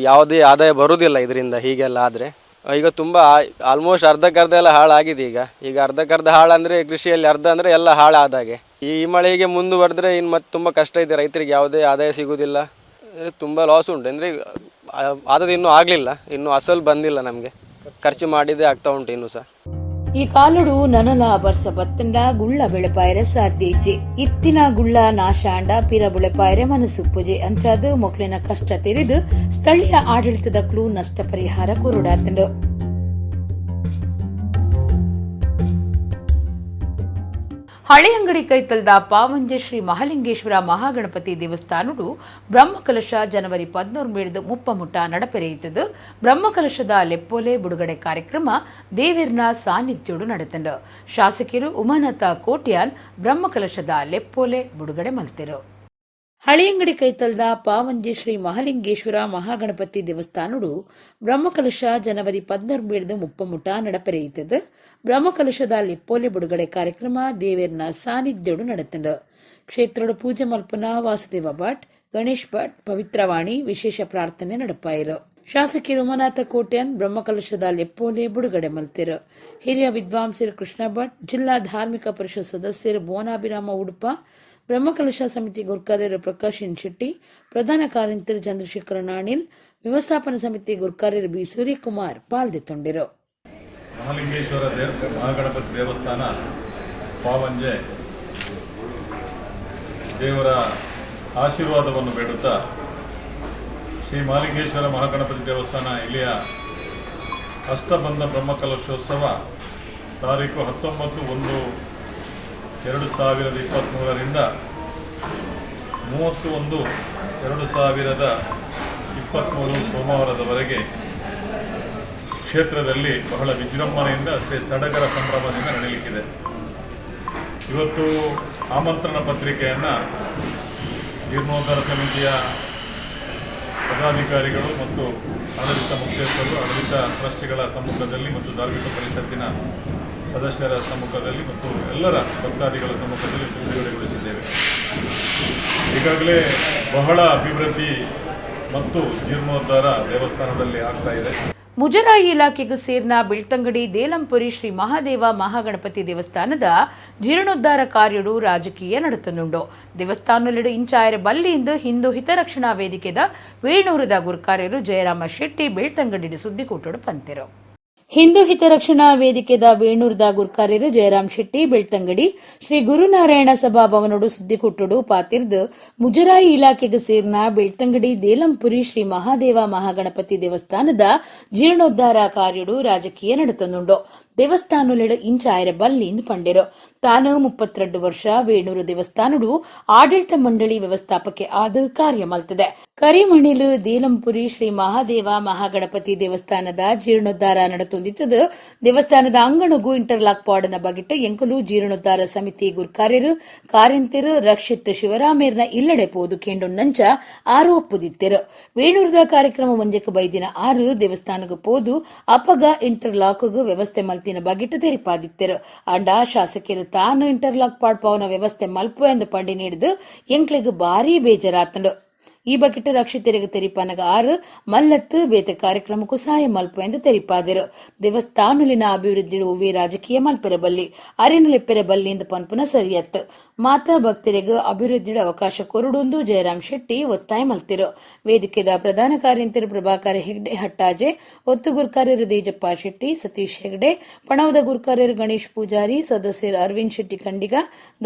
ಯಾವುದೇ ಆದಾಯ ಬರುವುದಿಲ್ಲ ಇದರಿಂದ. ಹೀಗೆಲ್ಲ ಆದರೆ ಈಗ ತುಂಬ ಆಲ್ಮೋಸ್ಟ್ ಅರ್ಧಕ್ಕರ್ಧ ಎಲ್ಲ ಹಾಳಾಗಿದೆ. ಈಗ ಅರ್ಧಕ್ಕರ್ಧ ಹಾಳಂದರೆ ಕೃಷಿಯಲ್ಲಿ ಅರ್ಧ ಅಂದರೆ ಎಲ್ಲ ಹಾಳಾದಾಗೆ. ಈ ಮಳೆಗೆ ಮುಂದುವರೆದ್ರೆ ಇನ್ನು ಮತ್ತೆ ತುಂಬ ಕಷ್ಟ ಇದೆ. ರೈತರಿಗೆ ಯಾವುದೇ ಆದಾಯ ಸಿಗೋದಿಲ್ಲ, ತುಂಬ ಲಾಸ್ ಉಂಟು. ಅಂದರೆ ಆದದ್ದು ಇನ್ನೂ ಆಗಲಿಲ್ಲ, ಇನ್ನೂ ಅಸಲು ಬಂದಿಲ್ಲ, ನಮಗೆ ಖರ್ಚು ಮಾಡಿದ್ದೇ ಆಗ್ತಾ ಉಂಟು ಇನ್ನೂ ಸಹ. ಈ ಕಾಲುಡು ನನಲ ಬರ್ಸ ಬತ್ತಂಡ ಗುಳ್ಳ ಬೆಳೆಪಾಯರೆ ಸಾಧ್ಯ ಇಜ್ಜೆ ಇತ್ತಿನ ಗುಳ್ಳ ನಾಶ ಅಂಡ ಪಿರ ಬೆಳೆಪಾಯರೆ ಮನಸ್ಸು ಪೂಜೆ ಅಂಚಾದು ಮೊಕ್ಲಿನ ಕಷ್ಟ ತೆರೆದು ಸ್ಥಳೀಯ ಆಡಳಿತದಕ್ಕೂ ನಷ್ಟ ಪರಿಹಾರ ಕೊರಡಾತಂಡು. ಹಳೆಯಂಗಡಿ ಕೈತಲ್ದ ಪಾವಂಜೆ ಶ್ರೀ ಮಹಾಲಿಂಗೇಶ್ವರ ಮಹಾಗಣಪತಿ ದೇವಸ್ಥಾನಡು ಬ್ರಹ್ಮಕಲಶ ಜನವರಿ 14 ಮುಪ್ಪಮುಟ್ಟ ನಡಪೆರೆಯಿತದು. ಬ್ರಹ್ಮಕಲಶದ ಲೆಪ್ಪೋಲೆ ಬಿಡುಗಡೆ ಕಾರ್ಯಕ್ರಮ ದೇವೇರ್ನ ಸಾನ್ನಿಧ್ಯೋಡು ನಡೆತಂಡು. ಶಾಸಕರು ಉಮಾನಾಥ ಕೋಟ್ಯಾನ್ ಬ್ರಹ್ಮಕಲಶದ ಲೆಪ್ಪೋಲೆ ಬಿಡುಗಡೆ ಮಲ್ತಿರು. ಹಳೆಯಂಗಡಿ ಕೈತಲ್ದ ಪಾವಂಜೆ ಶ್ರೀ ಮಹಾಲಿಂಗೇಶ್ವರ ಮಹಾಗಣಪತಿ ದೇವಸ್ಥಾನಡು ಬ್ರಹ್ಮಕಲಶ ಜನವರಿ 14 ಮುಪ್ಪಮುಟ್ಟ ನಡಪೆರೆಯಿತದು. ಬ್ರಹ್ಮಕಲಶದ ಲೆಪ್ಪೋಲೆ ಬಿಡುಗಡೆ ಕಾರ್ಯಕ್ರಮ ದೇವೇರ್ನ ಸಾನ್ನಿಧ್ಯೋಡು ನಡೆತಂಡು. ಕ್ಷೇತ್ರೋಡು ಪೂಜೆ ಮಲ್ಪನ ವಾಸುದೇವ ಭಟ್, ಗಣೇಶ್ ಭಟ್, ಪವಿತ್ರವಾಣಿ ವಿಶೇಷ ಪ್ರಾರ್ಥನೆ ನಡಪಾಯಿರು. ಶಾಸಕರು ಉಮಾನಾಥ ಕೋಟ್ಯಾನ್ ಬ್ರಹ್ಮಕಲಶದ ಲೆಪ್ಪೋಲೆ ಬಿಡುಗಡೆ ಮಲ್ತಿರು. ಹಿರಿಯ ವಿದ್ವಾಂಸರು ಕೃಷ್ಣ ಭಟ್, ಜಿಲ್ಲಾ ಧಾರ್ಮಿಕ ಪರಿಷತ್ ಸದಸ್ಯರು ಬೋನಾಭಿರಾಮ ಉಡುಪ, ಬ್ರಹ್ಮಕಲಶ ಸಮಿತಿ ಗುರ್ಕಾರ್ಯರು ಪ್ರಕಾಶ್ ಶೆಟ್ಟಿ, ಪ್ರಧಾನ ಕಾರ್ಯದರ್ಶಿ ಚಂದ್ರಶೇಖರ ನಾಣಿಲ್, ವ್ಯವಸ್ಥಾಪನಾ ಸಮಿತಿ ಗುರ್ಕಾರ್ಯರು ಬಿ ಸೂರ್ಯಕುಮಾರ್ ಪಾಲ್ಗೊಂಡಿದ್ದರು. ಮಹಾಲಿಂಗೇಶ್ವರ ಮಹಾಗಣಪತಿ ದೇವಸ್ಥಾನ ಪಾವಂಜೆ ದೇವರ ಆಶೀರ್ವಾದವನ್ನು ಬೇಡುತ್ತಾ ಶ್ರೀ ಮಹಾಲಿಂಗೇಶ್ವರ ಮಹಾಗಣಪತಿ ದೇವಸ್ಥಾನ ಇಲ್ಲಿಯ ಅಷ್ಟಬಂಧ ಬ್ರಹ್ಮಕಲಶೋತ್ಸವ ತಾರೀಕು 19/1/2023ರಿಂದ 31/2023 ಸೋಮವಾರದವರೆಗೆ ಕ್ಷೇತ್ರದಲ್ಲಿ ಬಹಳ ವಿಜೃಂಭಣೆಯಿಂದ ಅಷ್ಟೇ ಸಡಗರ ಸಂಭ್ರಮದಿಂದ ನಡೆಯಲಿಕ್ಕಿದೆ. ಇವತ್ತು ಆಮಂತ್ರಣ ಪತ್ರಿಕೆಯನ್ನು ಜೀರ್ಣೋದ್ಧಾರ ಸಮಿತಿಯ ಪದಾಧಿಕಾರಿಗಳು ಮತ್ತು ಆಡಳಿತ ಮುಖ್ಯಸ್ಥರು, ಆಡಳಿತ ಟ್ರಸ್ಟಿಗಳ ಸಮ್ಮುಖದಲ್ಲಿ ಮತ್ತು ಧಾರ್ಮಿಕ ಪರಿಷತ್ತಿನ ಸದಸ್ಯರ ಸಮ್ಮುಖದಲ್ಲಿ ಮತ್ತು ಎಲ್ಲರ ಭಕ್ತಾದಿಗಳ ಸಮ್ಮುಖದಲ್ಲಿ ಬಿಡುಗಡೆಗೊಳಿಸಿದ್ದೇವೆ. ಈಗಾಗಲೇ ಬಹಳ ಅಭಿವೃದ್ಧಿ ಮತ್ತು ಜೀರ್ಣೋದ್ಧಾರ ದೇವಸ್ಥಾನದಲ್ಲಿ ಆಗ್ತಾ ಇದೆ. ಮುಜರಾಯಿ ಇಲಾಖೆಗೆ ಸೇರಿನ ಬೆಳ್ತಂಗಡಿ ದೇಲಂಪುರಿ ಶ್ರೀ ಮಹಾದೇವ ಮಹಾಗಣಪತಿ ದೇವಸ್ಥಾನದ ಜೀರ್ಣೋದ್ಧಾರ ಕಾರ್ಯಡು ರಾಜಕೀಯ ನಡೆತನುಂಡು. ದೇವಸ್ಥಾನದಲ್ಲಿಡು ಇಂಚಾಯರ ಬಲ್ಲಿಯಿಂದ ಹಿಂದೂ ಹಿತರಕ್ಷಣಾ ವೇದಿಕೆದ ವೇಣೂರದ ಗುರುಕಾರ್ಯರು ಜಯರಾಮ ಶೆಟ್ಟಿ ಬೆಳ್ತಂಗಡಿ ಸುದ್ದಿಕೂಟಡು ಪಂತೆರು. ಹಿಂದೂ ಹಿತರಕ್ಷಣಾ ವೇದಿಕೆದ ವೇಣೂರ್ದ ಗುರ್ಕಾರ್ಯರು ಜಯರಾಮ್ ಶೆಟ್ಟಿ ಬೆಳ್ತಂಗಡಿ ಶ್ರೀ ಗುರುನಾರಾಯಣ ಸಭಾಭವನೋಡು ಸುದ್ದಿಕೂಟಡು ಪಾತಿರ್ದು ಮುಜರಾಯಿ ಇಲಾಖೆಗೆ ಸೇರಿನ ಬೆಳ್ತಂಗಡಿ ದೇಲಂಪುರಿ ಶ್ರೀ ಮಹಾದೇವ ಮಹಾಗಣಪತಿ ದೇವಸ್ಥಾನದ ಜೀರ್ಣೋದ್ಧಾರ ಕಾರ್ಯಡು ರಾಜಕೀಯ ನಡೆತನುಂಡು. ದೇವಸ್ಥಾನಲೆಡು ಇಂಚಾಯರ ಬಲ್ಲಿಂದ ಪಂಡೆರು. ತಾನು 32 ವರ್ಷ ವೇಣೂರು ದೇವಸ್ಥಾನಡು ಆಡಳಿತ ಮಂಡಳಿ ವ್ಯವಸ್ಥಾಪಕ ಆದ ಕಾರ್ಯ ಮಲ್ತಿದೆ. ಕರಿಮಣಿಲು ದೇಲಂಪುರಿ ಶ್ರೀ ಮಹಾದೇವ ಮಹಾಗಣಪತಿ ದೇವಸ್ಥಾನದ ಜೀರ್ಣೋದ್ಧಾರ ನಡೆತೊಂದಿತ್ತದು. ದೇವಸ್ಥಾನದ ಅಂಗಣಗೂ ಇಂಟರ್ಲಾಕ್ ಪಾಡನ ಬಗಿಟ್ಟು ಎಂಕಲು ಜೀರ್ಣೋದ್ಧಾರ ಸಮಿತಿ ಗುರ್ಕಾರ್ಯರು ಕಾರ್ಯಂತಿರು ರಕ್ಷಿತ್ ಶಿವರಾಮೇರ್ನ ಇಲ್ಲಡೆ ಪೋದು ಕೇಂಡು ನಂಚ ಆರು ಒಪ್ಪುದಿತ್ತೆರು. ವೇಣೂರದ ಕಾರ್ಯಕ್ರಮ ಮುಂಜಕ್ಕೆ ಬೈದಿನ 6 ದೇವಸ್ಥಾನಗೂ ಪೋದು ಅಪಗ ಇಂಟರ್ಲಾಕ್ಗೂ ವ್ಯವಸ್ಥೆ ಮಲ್ತಿನ ಬಗಿಟ್ಟು ತೆರಿಪಾದಿತ್ತೆರು. ಅಂಡ ಶಾಸಕರು ತಾನು ಇಂಟರ್ಲಾಕ್ ಪಾಡ್ಪಾವನ ವ್ಯವಸ್ಥೆ ಮಲ್ಪು ಎಂದು ಪಂಡಿ ನೀಡಿದು ಎಂಕ್ಲೆಗೂ ಭಾರೀ ಬೇಜಾರಾತಂಡು. ಈ ಬಗೆಟ್ ರಕ್ಷಿತರಿಗೆ ತೆರಿಪಾನಗ 6 ಮಲ್ಲತ್ತು ಬೇತೆ ಕಾರ್ಯಕ್ರಮಕ್ಕೂ ಸಹಾಯ ಮಲ್ಪು ಎಂದು ತೆರಿಪಾದರು. ದೇವಸ್ಥಾನುಲಿನ ಅಭಿವೃದ್ಧಿ ಹೂವಿ ರಾಜಕೀಯ ಮಲ್ಪೆರಬಲ್ಲಿ ಅರಿನಲೆಪ್ಪೆರಬಲ್ಲಿ ಎಂದು ಪನ್ಪುನ ಸರಿಯತ್ತು. ಮಾತಾ ಭಕ್ತರಿಗೆ ಅಭಿವೃದ್ಧಿ ಅವಕಾಶ ಕೊರಡೊಂದು ಜಯರಾಮ್ ಶೆಟ್ಟಿ ಒತ್ತಾಯ ಮಲ್ತಿರು. ವೇದಿಕೆದ ಪ್ರಧಾನ ಕಾರ್ಯಂತರು ಪ್ರಭಾಕರ ಹೆಗ್ಡೆ ಹಟ್ಟಾಜೆ, ಒತ್ತು ಗುರ್ಕಾರ್ಯರು ದೇಜಪ್ಪ ಶೆಟ್ಟಿ, ಸತೀಶ್ ಹೆಗ್ಡೆ, ಪಣವದ ಗುರ್ಕಾರ್ಯರು ಗಣೇಶ್ ಪೂಜಾರಿ, ಸದಸ್ಯರು ಅರವಿಂದ್ ಶೆಟ್ಟಿ ಖಂಡಿಗ,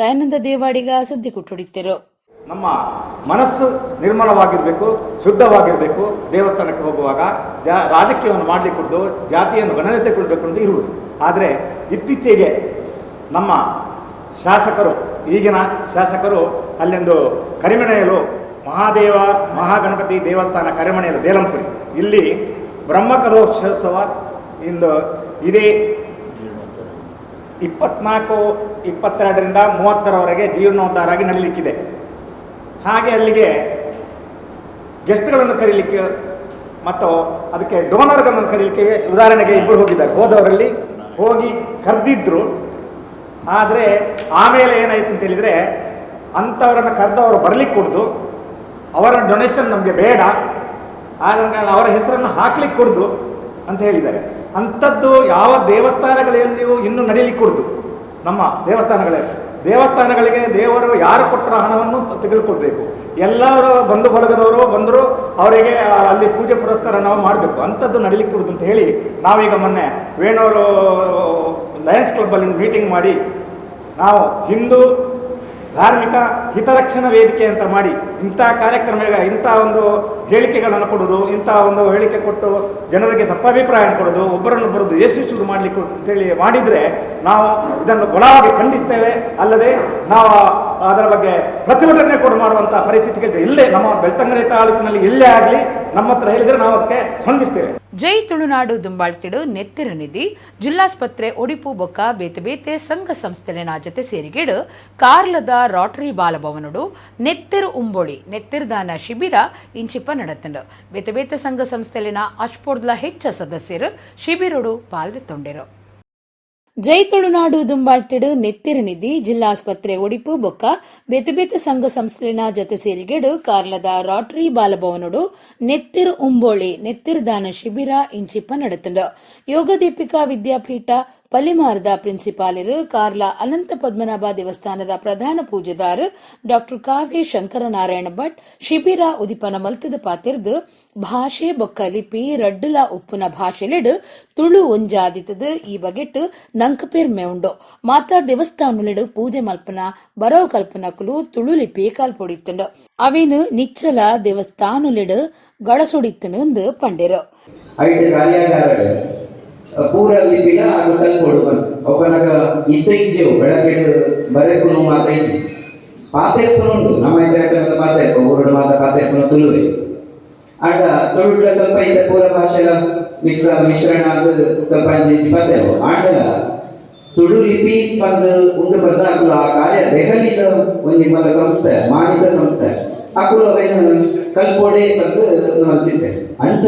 ದಯಾನಂದ ದೇವಾಡಿಗ ಸುದ್ದಿ ಕೊಟ್ಟುಡಿತ್ತರು. ನಮ್ಮ ಮನಸ್ಸು ನಿರ್ಮಲವಾಗಿರಬೇಕು, ಶುದ್ಧವಾಗಿರಬೇಕು. ದೇವಸ್ಥಾನಕ್ಕೆ ಹೋಗುವಾಗ ರಾಜಕೀಯವನ್ನು ಮಾಡಲಿಕ್ಕುಂಟು, ಜಾತಿಯನ್ನು ಗಣನತೆ ಕೊಡಬೇಕು ಅಂತ ಇರುವುದು. ಆದರೆ ಇತ್ತೀಚೆಗೆ ನಮ್ಮ ಶಾಸಕರು, ಈಗಿನ ಶಾಸಕರು ಅಲ್ಲೊಂದು ಕರಿಮನೆಯಲು ಮಹಾದೇವ ಮಹಾಗಣಪತಿ ದೇವಸ್ಥಾನ ಕರಿಮನೆಯಲು ದೇಲಂಪುರಿ ಇಲ್ಲಿ ಬ್ರಹ್ಮಕಲಶೋತ್ಸವ ಇಂದು ಇದೇ 24, 22ರಿಂದ 30ರವರೆಗೆ ಜೀರ್ಣೋದ್ಧಾರ ಆಗಿ ನಡೀಲಿಕ್ಕಿದೆ. ಹಾಗೆ ಅಲ್ಲಿಗೆ ಗೆಸ್ಟ್ಗಳನ್ನು ಕರೀಲಿಕ್ಕೆ ಮತ್ತು ಅದಕ್ಕೆ ಡೋನರ್ಗಳನ್ನು ಕರೀಲಿಕ್ಕೆ ಉದಾಹರಣೆಗೆ ಇಬ್ಬರು ಹೋಗಿದ್ದಾರೆ. ಹೋದವರಲ್ಲಿ ಹೋಗಿ ಕರೆದಿದ್ರು. ಆದರೆ ಆಮೇಲೆ ಏನಾಯಿತು ಅಂತ ಹೇಳಿದರೆ ಅಂಥವರನ್ನು ಕರೆದವರು ಬರಲಿಕ್ಕೆ ಕೊಡ್ದು, ಅವರ ಡೊನೇಷನ್ ನಮಗೆ ಬೇಡ, ಆದ ಕಾರಣ ಅವರ ಹೆಸರನ್ನು ಹಾಕ್ಲಿಕ್ಕೆ ಕೊಡ್ದು ಅಂತ ಹೇಳಿದ್ದಾರೆ. ಅಂಥದ್ದು ಯಾವ ದೇವಸ್ಥಾನಗಳಲ್ಲಿಯೂ ಇನ್ನೂ ನಡೀಲಿಕ್ಕೆ ಕೊಡ್ದು. ನಮ್ಮ ದೇವಸ್ಥಾನಗಳಿಗೆ ದೇವರು ಯಾರು ಕೊಟ್ಟರ ಹಣವನ್ನು ತೆಗೆದುಕೊಳ್ಬೇಕು. ಎಲ್ಲರೂ ಬಂಧು ಬಳಗದವರು ಬಂದರು, ಅವರಿಗೆ ಅಲ್ಲಿ ಪೂಜೆ ಪುರಸ್ಕಾರ ನಾವು ಮಾಡಬೇಕು. ಅಂಥದ್ದು ನಡೀಲಿಕ್ಕೆ ಕೊಡುದು ಅಂತ ಹೇಳಿ ನಾವೀಗ ಮೊನ್ನೆ ವೇಣೂರು ಲಯನ್ಸ್ ಕ್ಲಬ್ಬಲ್ಲಿ ಮೀಟಿಂಗ್ ಮಾಡಿ ನಾವು ಹಿಂದೂ ಧಾರ್ಮಿಕ ಹಿತರಕ್ಷಣಾ ವೇದಿಕೆ ಅಂತ ಮಾಡಿ ಇಂಥ ಕಾರ್ಯಕ್ರಮ, ಇಂಥ ಒಂದು ಹೇಳಿಕೆಗಳನ್ನು ಕೊಡೋದು, ಇಂಥ ಒಂದು ಹೇಳಿಕೆ ಕೊಟ್ಟು ಜನರಿಗೆ ತಪ್ಪಾಭಿಪ್ರಾಯ ಕೊಡೋದು, ಒಬ್ಬರನ್ನೊಬ್ಬರದ್ದು ಯಶಸ್ವಿ ಮಾಡಲಿಕ್ಕೆ ಅಂತೇಳಿ ಮಾಡಿದರೆ ನಾವು ಇದನ್ನು ಬಲವಾಗಿ ಖಂಡಿಸ್ತೇವೆ. ಅಲ್ಲದೆ ನಾವು ಅದರ ಬಗ್ಗೆ ಪ್ರತಿಭಟನೆ ಕೂಡ ಮಾಡುವಂಥ ಪರಿಸ್ಥಿತಿಗೆ ಇಲ್ಲೇ ನಮ್ಮ ಬೆಳ್ತಂಗಡಿ ತಾಲೂಕಿನಲ್ಲಿ ಎಲ್ಲೇ ಆಗಲಿ ನಮ್ಮ ಹತ್ರ ಹೇಳಿದರೆ ನಾವು ಅದಕ್ಕೆ ಸ್ಪಂದಿಸ್ತೇವೆ. ಜೈ ತುಳುನಾಡು ದುಂಬಾಳ್ತಿಡು ನೆತ್ತಿರ ನಿಧಿ ಜಿಲ್ಲಾಸ್ಪತ್ರೆ ಒಡಿಪು ಬೊಕ್ಕ ಬೇತೆ ಬೇತೆ ಸಂಘ ಸಂಸ್ಥೆನ ಜೊತೆ ಸೇರಿಗೆಡು ಕಾರ್ಲದ ರಾಟರಿ ಬಾಲಭವನಡು ನೆತ್ತಿರು ಉಂಬೋಳಿ ನೆತ್ತಿರದಾನ ಶಿಬಿರ ಇಂಚಿಪ್ಪ ನಡೆತಂಡು. ಬೇತೆ ಬೇತೆ ಸಂಘ ಸಂಸ್ಥೆಲಿನ ಅಚ್ಪೋರ್ದ್ಲ ಹೆಚ್ಚ ಸದಸ್ಯರು ಶಿಬಿರಡು ಪಾಲ್ಗೊಂಡಿರು. ಜೈ ತುಳುನಾಡು ದುಂಬಾಳ್ತಿಡು ನೆತ್ತಿರ ನಿಧಿ ಜಿಲ್ಲಾಸ್ಪತ್ರೆ ಒಡಿಪು ಬೊಕ್ಕ ಬೇತೆ ಬೇತೆ ಸಂಘ ಸಂಸ್ಥೆನ ಜೊತೆ ಸೇರಿಗೆಡು ಕಾರ್ಲದ ರಾಟರಿ ಬಾಲಭವನಡು ನೆತ್ತಿರು ಉಂಬೋಳಿ ನೆತ್ತಿರದಾನ ಶಿಬಿರ ಇಂಚಿಪ್ಪ ನಡೆತಂಡು. ಯೋಗ ದೀಪಿಕಾ ವಿದ್ಯಾಪೀಠ ಪಲಿಮಾರದ ಪ್ರಿನ್ಸಿಪಾಲರು ಕಾರ್ಲ ಅನಂತ ಪದ್ಮನಾಭ ದೇವಸ್ಥಾನದ ಪ್ರಧಾನ ಪೂಜೆದಾರ್ ಡಾಕ್ಟರ್ ಕಾವ್ಯ ಶಂಕರನಾರಾಯಣ ಭಟ್ ಶಿಬಿರ ಉದಿಪನ ಮಲ್ತದ ಪಾತಿರ್ದು ಭಾಷೆ ಬೊಕ್ಕ ಲಿಪಿ ರಡ್ಡುಲ ಉಪ್ಪುನ ಭಾಷೆಲೆಡು ತುಳು ಒಂಜಾದಿತದ ಈ ಬಗೆಟ್ ನಂಕಪೇರ್ ಮೇವುಂಡು. ಮಾತಾ ದೇವಸ್ಥಾನಲೆಡು ಪೂಜೆ ಮಲ್ಪನ ಬರವು ಕಲ್ಪನಕುಲು ತುಳು ಲಿಪಿ ಕಾಲ್ಪೊಡಿತ್ತುಂಡು. ಅವೇನು ನಿಚ್ಚಲ ದೇವಸ್ಥಾನಲೆಡು ಗಡಸೊಡಿತ್ತುಂಡು ಪಂಡೆರು. ಪೂರ ಲಿಪಿಗ ಅದು ಕಲ್ಕೊಡು ಬಂತು ಒಬ್ಬನಾಗ ಇದ್ದೈಜು ಬೆಳಗ್ಗೆ ಬರೆಕು ಮಾತೈಜಿ ಪಾತೆಪ್ಪನು ಉಂಟು ನಮ್ಮ ಇದ್ದ ಪಾತೆಪ್ಪ ಊರಡು ಮಾತ ಪಾತೆಪ್ಪನ ತುಳುವೆ ಆಟ ತುಳುಡ್ಲ ಸ್ವಲ್ಪ ಇದ್ದ ಪೂರ ಭಾಷೆಲ ಮಿಶ್ರಣ ಅದು ಸ್ವಲ್ಪ ಅಂಚಿ ಪಾತೆವು ಆಂಡಲ ತುಳು ಲಿಪಿ ಬಂದು ಉಂಟು ಬಂದ ಅಕುಲ ಆ ಕಾರ್ಯ ದೆಹಲಿದ ಒಂದು ಮಗ ಸಂಸ್ಥೆ ಮಾನಿತ ಸಂಸ್ಥೆ ಅಕುಲ ಕಲ್ಪೋಡೆ ಬಂದು ಮಲ್ತಿದ್ದೆ ಅಂಚ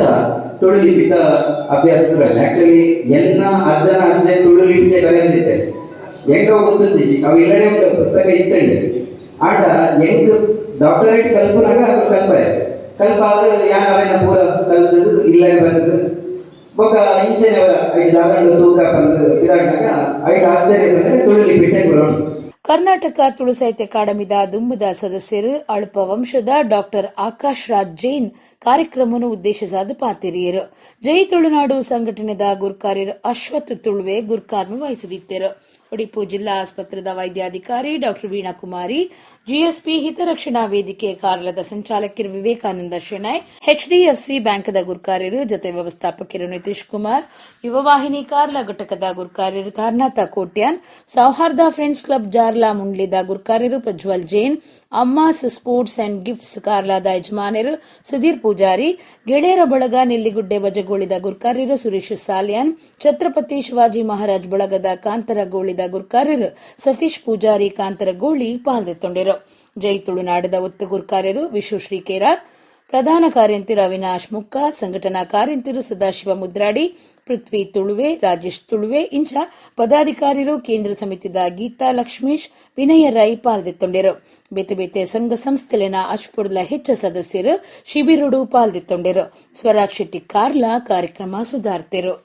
ತುಳು ಲಿಪಿತ ಅಭ್ಯಾಸಗಳು ಆಕ್ಚುಲಿ ಎನ್ನ ಅಜ್ಜನ ಅಜ್ಜೆ ತುಳು ಲಿಪಿಗೆ ಬರೆದಿದ್ದೆ ಹೆಂಗ ಗೊತ್ತಿದ್ದೀವಿ ಅವು ಇಲ್ಲಡೆ ಒಂದು ಪುಸ್ತಕ ಇತ್ತಂಡೆ ಆಟ ಹೆಂಗ್ ಡಾಕ್ಟರೇಟ್ ಕಲ್ಪನಾಗ ಅದು ಕಲ್ಪ ಅದು ಯಾರು ಅವೇನ ಪೂರ ಕಲ್ತದ್ದು ಇಲ್ಲೇ ಬಂದದ್ದು ಬೊಕ್ಕ ಇಂಚೆನೆ ಐದು ಅದನ್ನು ತೂಕ ಬಂದು ಇದಾದಾಗ ಐದು ಆಶ್ಚರ್ಯ ಬಂದರೆ ತುಳು ಲಿಪಿಟ್ಟೆ ಬರೋಣ. ಕರ್ನಾಟಕ ತುಳು ಸಾಹಿತ್ಯ ಅಕಾಡೆಮಿದ ದುಂಬುದ ಸದಸ್ಯರು ಅಲ್ಪ ವಂಶದ ಡಾಕ್ಟರ್ ಆಕಾಶ್ ರಾಜ್ ಜೈನ್ ಕಾರ್ಯಕ್ರಮವನ್ನು ಉದ್ದೇಶಿಸಾದ ಪಾತಿರಿಯರು. ಜೈ ತುಳುನಾಡು ಸಂಘಟನೆದ ಗುರ್ಕಾರ್ಯರು ಅಶ್ವಥ್ ತುಳುವೆ ಗುರ್ಕಾರ್ನು ವಹಿಸದಿದ್ದರು. ಉಡುಪಿ ಜಿಲ್ಲಾ ಆಸ್ಪತ್ರೆದ ವೈದ್ಯಾಧಿಕಾರಿ ಡಾಕ್ಟರ್ ವೀಣಾ ಕುಮಾರಿ, ಜಿಎಸ್ಪಿ ಹಿತರಕ್ಷಣಾ ವೇದಿಕೆ ಕಾರ್ಯಾಲಯದ ಸಂಚಾಲಕರು ವಿವೇಕಾನಂದ ಶೆಣೈ, ಎಚ್ಡಿಎಫ್ಸಿ ಬ್ಯಾಂಕ್ದ ಗುರ್ಕಾರ್ಯರು ಜತೆ ವ್ಯವಸ್ಥಾಪಕರು ನಿತೀಶ್ ಕುಮಾರ್, ಯುವವಾಹಿನಿ ಕಾರ್ಲ ಘಟಕದ ಗುರ್ಕಾರ್ಯರು ತಾರ್ನಾಥ ಕೋಟ್ಯಾನ್, ಸೌಹಾರ್ದ ಫ್ರೆಂಡ್ಸ್ ಕ್ಲಬ್ ಜಾರ್ಲಾ ಮುಂಡ್ಲಿದ ಗುರ್ಕಾರ್ಯರು Prajwal Jain, Amma's sports and gifts ಕಾರ್ಲಾದ ಯಜಮಾನರು ಸುಧೀರ್ ಪೂಜಾರಿ, ಗೆಳೆಯರ ಬಳಗ ನೆಲ್ಲಿಗುಡ್ಡೆ ಬಜಗೋಳಿದ ಗುರ್ಕಾರ್ಯರು ಸುರೇಶ್ ಸಾಲ್ಯಾನ್, ಛತ್ರಪತಿ ಶಿವಾಜಿ ಮಹಾರಾಜ್ ಬಳಗದ ಕಾಂತರಗೋಳಿದ ಗುರ್ಕಾರ್ಯರು ಸತೀಶ್ ಪೂಜಾರಿ ಕಾಂತರಗೋಳಿ ಪಾಲ್ಗೊಂಡಿರು. ಜೈ ತುಳುನಾಡದ ಒತ್ತು ಗುರ್ಕಾರ್ಯರು ವಿಶ್ವ ಶ್ರೀಕೇರಾರ್, ಪ್ರಧಾನ ಕಾರ್ಯಂತಿರು ಅವಿನಾಶ್ ಮುಕ್ಕ, ಸಂಘಟನಾ ಕಾರ್ಯಂತಿರು ಸದಾಶಿವ ಮುದ್ರಾಡಿ, ಪೃಥ್ವಿ ತುಳುವೆ, ರಾಜೇಶ್ ತುಳುವೆ ಇಂಚ ಪದಾಧಿಕಾರಿಗಳು ಕೇಂದ್ರ ಸಮಿತಿದ ಗೀತಾ ಲಕ್ಷ್ಮೀಶ್, ವಿನಯ ರೈ ಪಾಲ್ಗೊಂಡಿರು. ಬೇತೆ ಬೇತೆ ಸಂಘ ಸಂಸ್ಥೆಲಿನ ಅಚ್ಪುಡ್ಲ ಹೆಚ್ಚ ಸದಸ್ಯರು ಶಿಬಿರುಡು ಪಾಲ್ಗೊಂಡಿರು. ಸ್ವರಾಜ್ ಶೆಟ್ಟಿ ಕಾರ್ಲಾ ಕಾರ್ಯಕ್ರಮ ಸುಧಾರ್ತಿರು.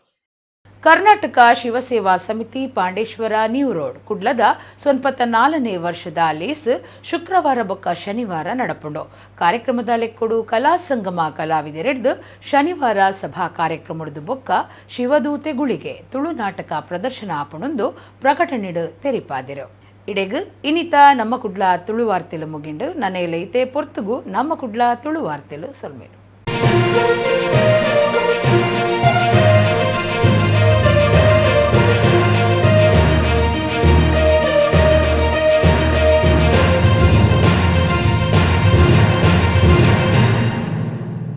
ಕರ್ನಾಟಕ ಶಿವಸೇವಾ ಸಮಿತಿ ಪಾಂಡೇಶ್ವರ ನ್ಯೂ ರೋಡ್ ಕುಡ್ಲದ 94ನೇ ವರ್ಷದ ಲೇಸ್ ಶುಕ್ರವಾರ ಬೊಕ್ಕ ಶನಿವಾರ ನಡಪುಂಡು. ಕಾರ್ಯಕ್ರಮದ ಲೆಕ್ಕೊಡು ಕಲಾ ಸಂಗಮ ಕಲಾವಿದರೆಡ್ದು ಶನಿವಾರ ಸಭಾ ಕಾರ್ಯಕ್ರಮದ ಬೊಕ್ಕ ಶಿವದೂತೆ ಗುಳಿಗೆ ತುಳು ನಾಟಕ ಪ್ರದರ್ಶನ ಆಪುಣೊಂದು ಪ್ರಕಟಣೆಡು ತೆರಿಪಾದಿರು. ಇಡೆಗು ಇನ್ನಿತ ನಮ್ಮ ಕುಡ್ಲ ತುಳು ವಾರ್ತೆಲು ಮುಗಿಂಡು ನನ್ನೆಲೈತೆ ಪೊರ್ತುಗು ನಮ್ಮ ಕುಡ್ಲ ತುಳು ವಾರ್ತೆಲು ಸೊಲ್ಮೇರು.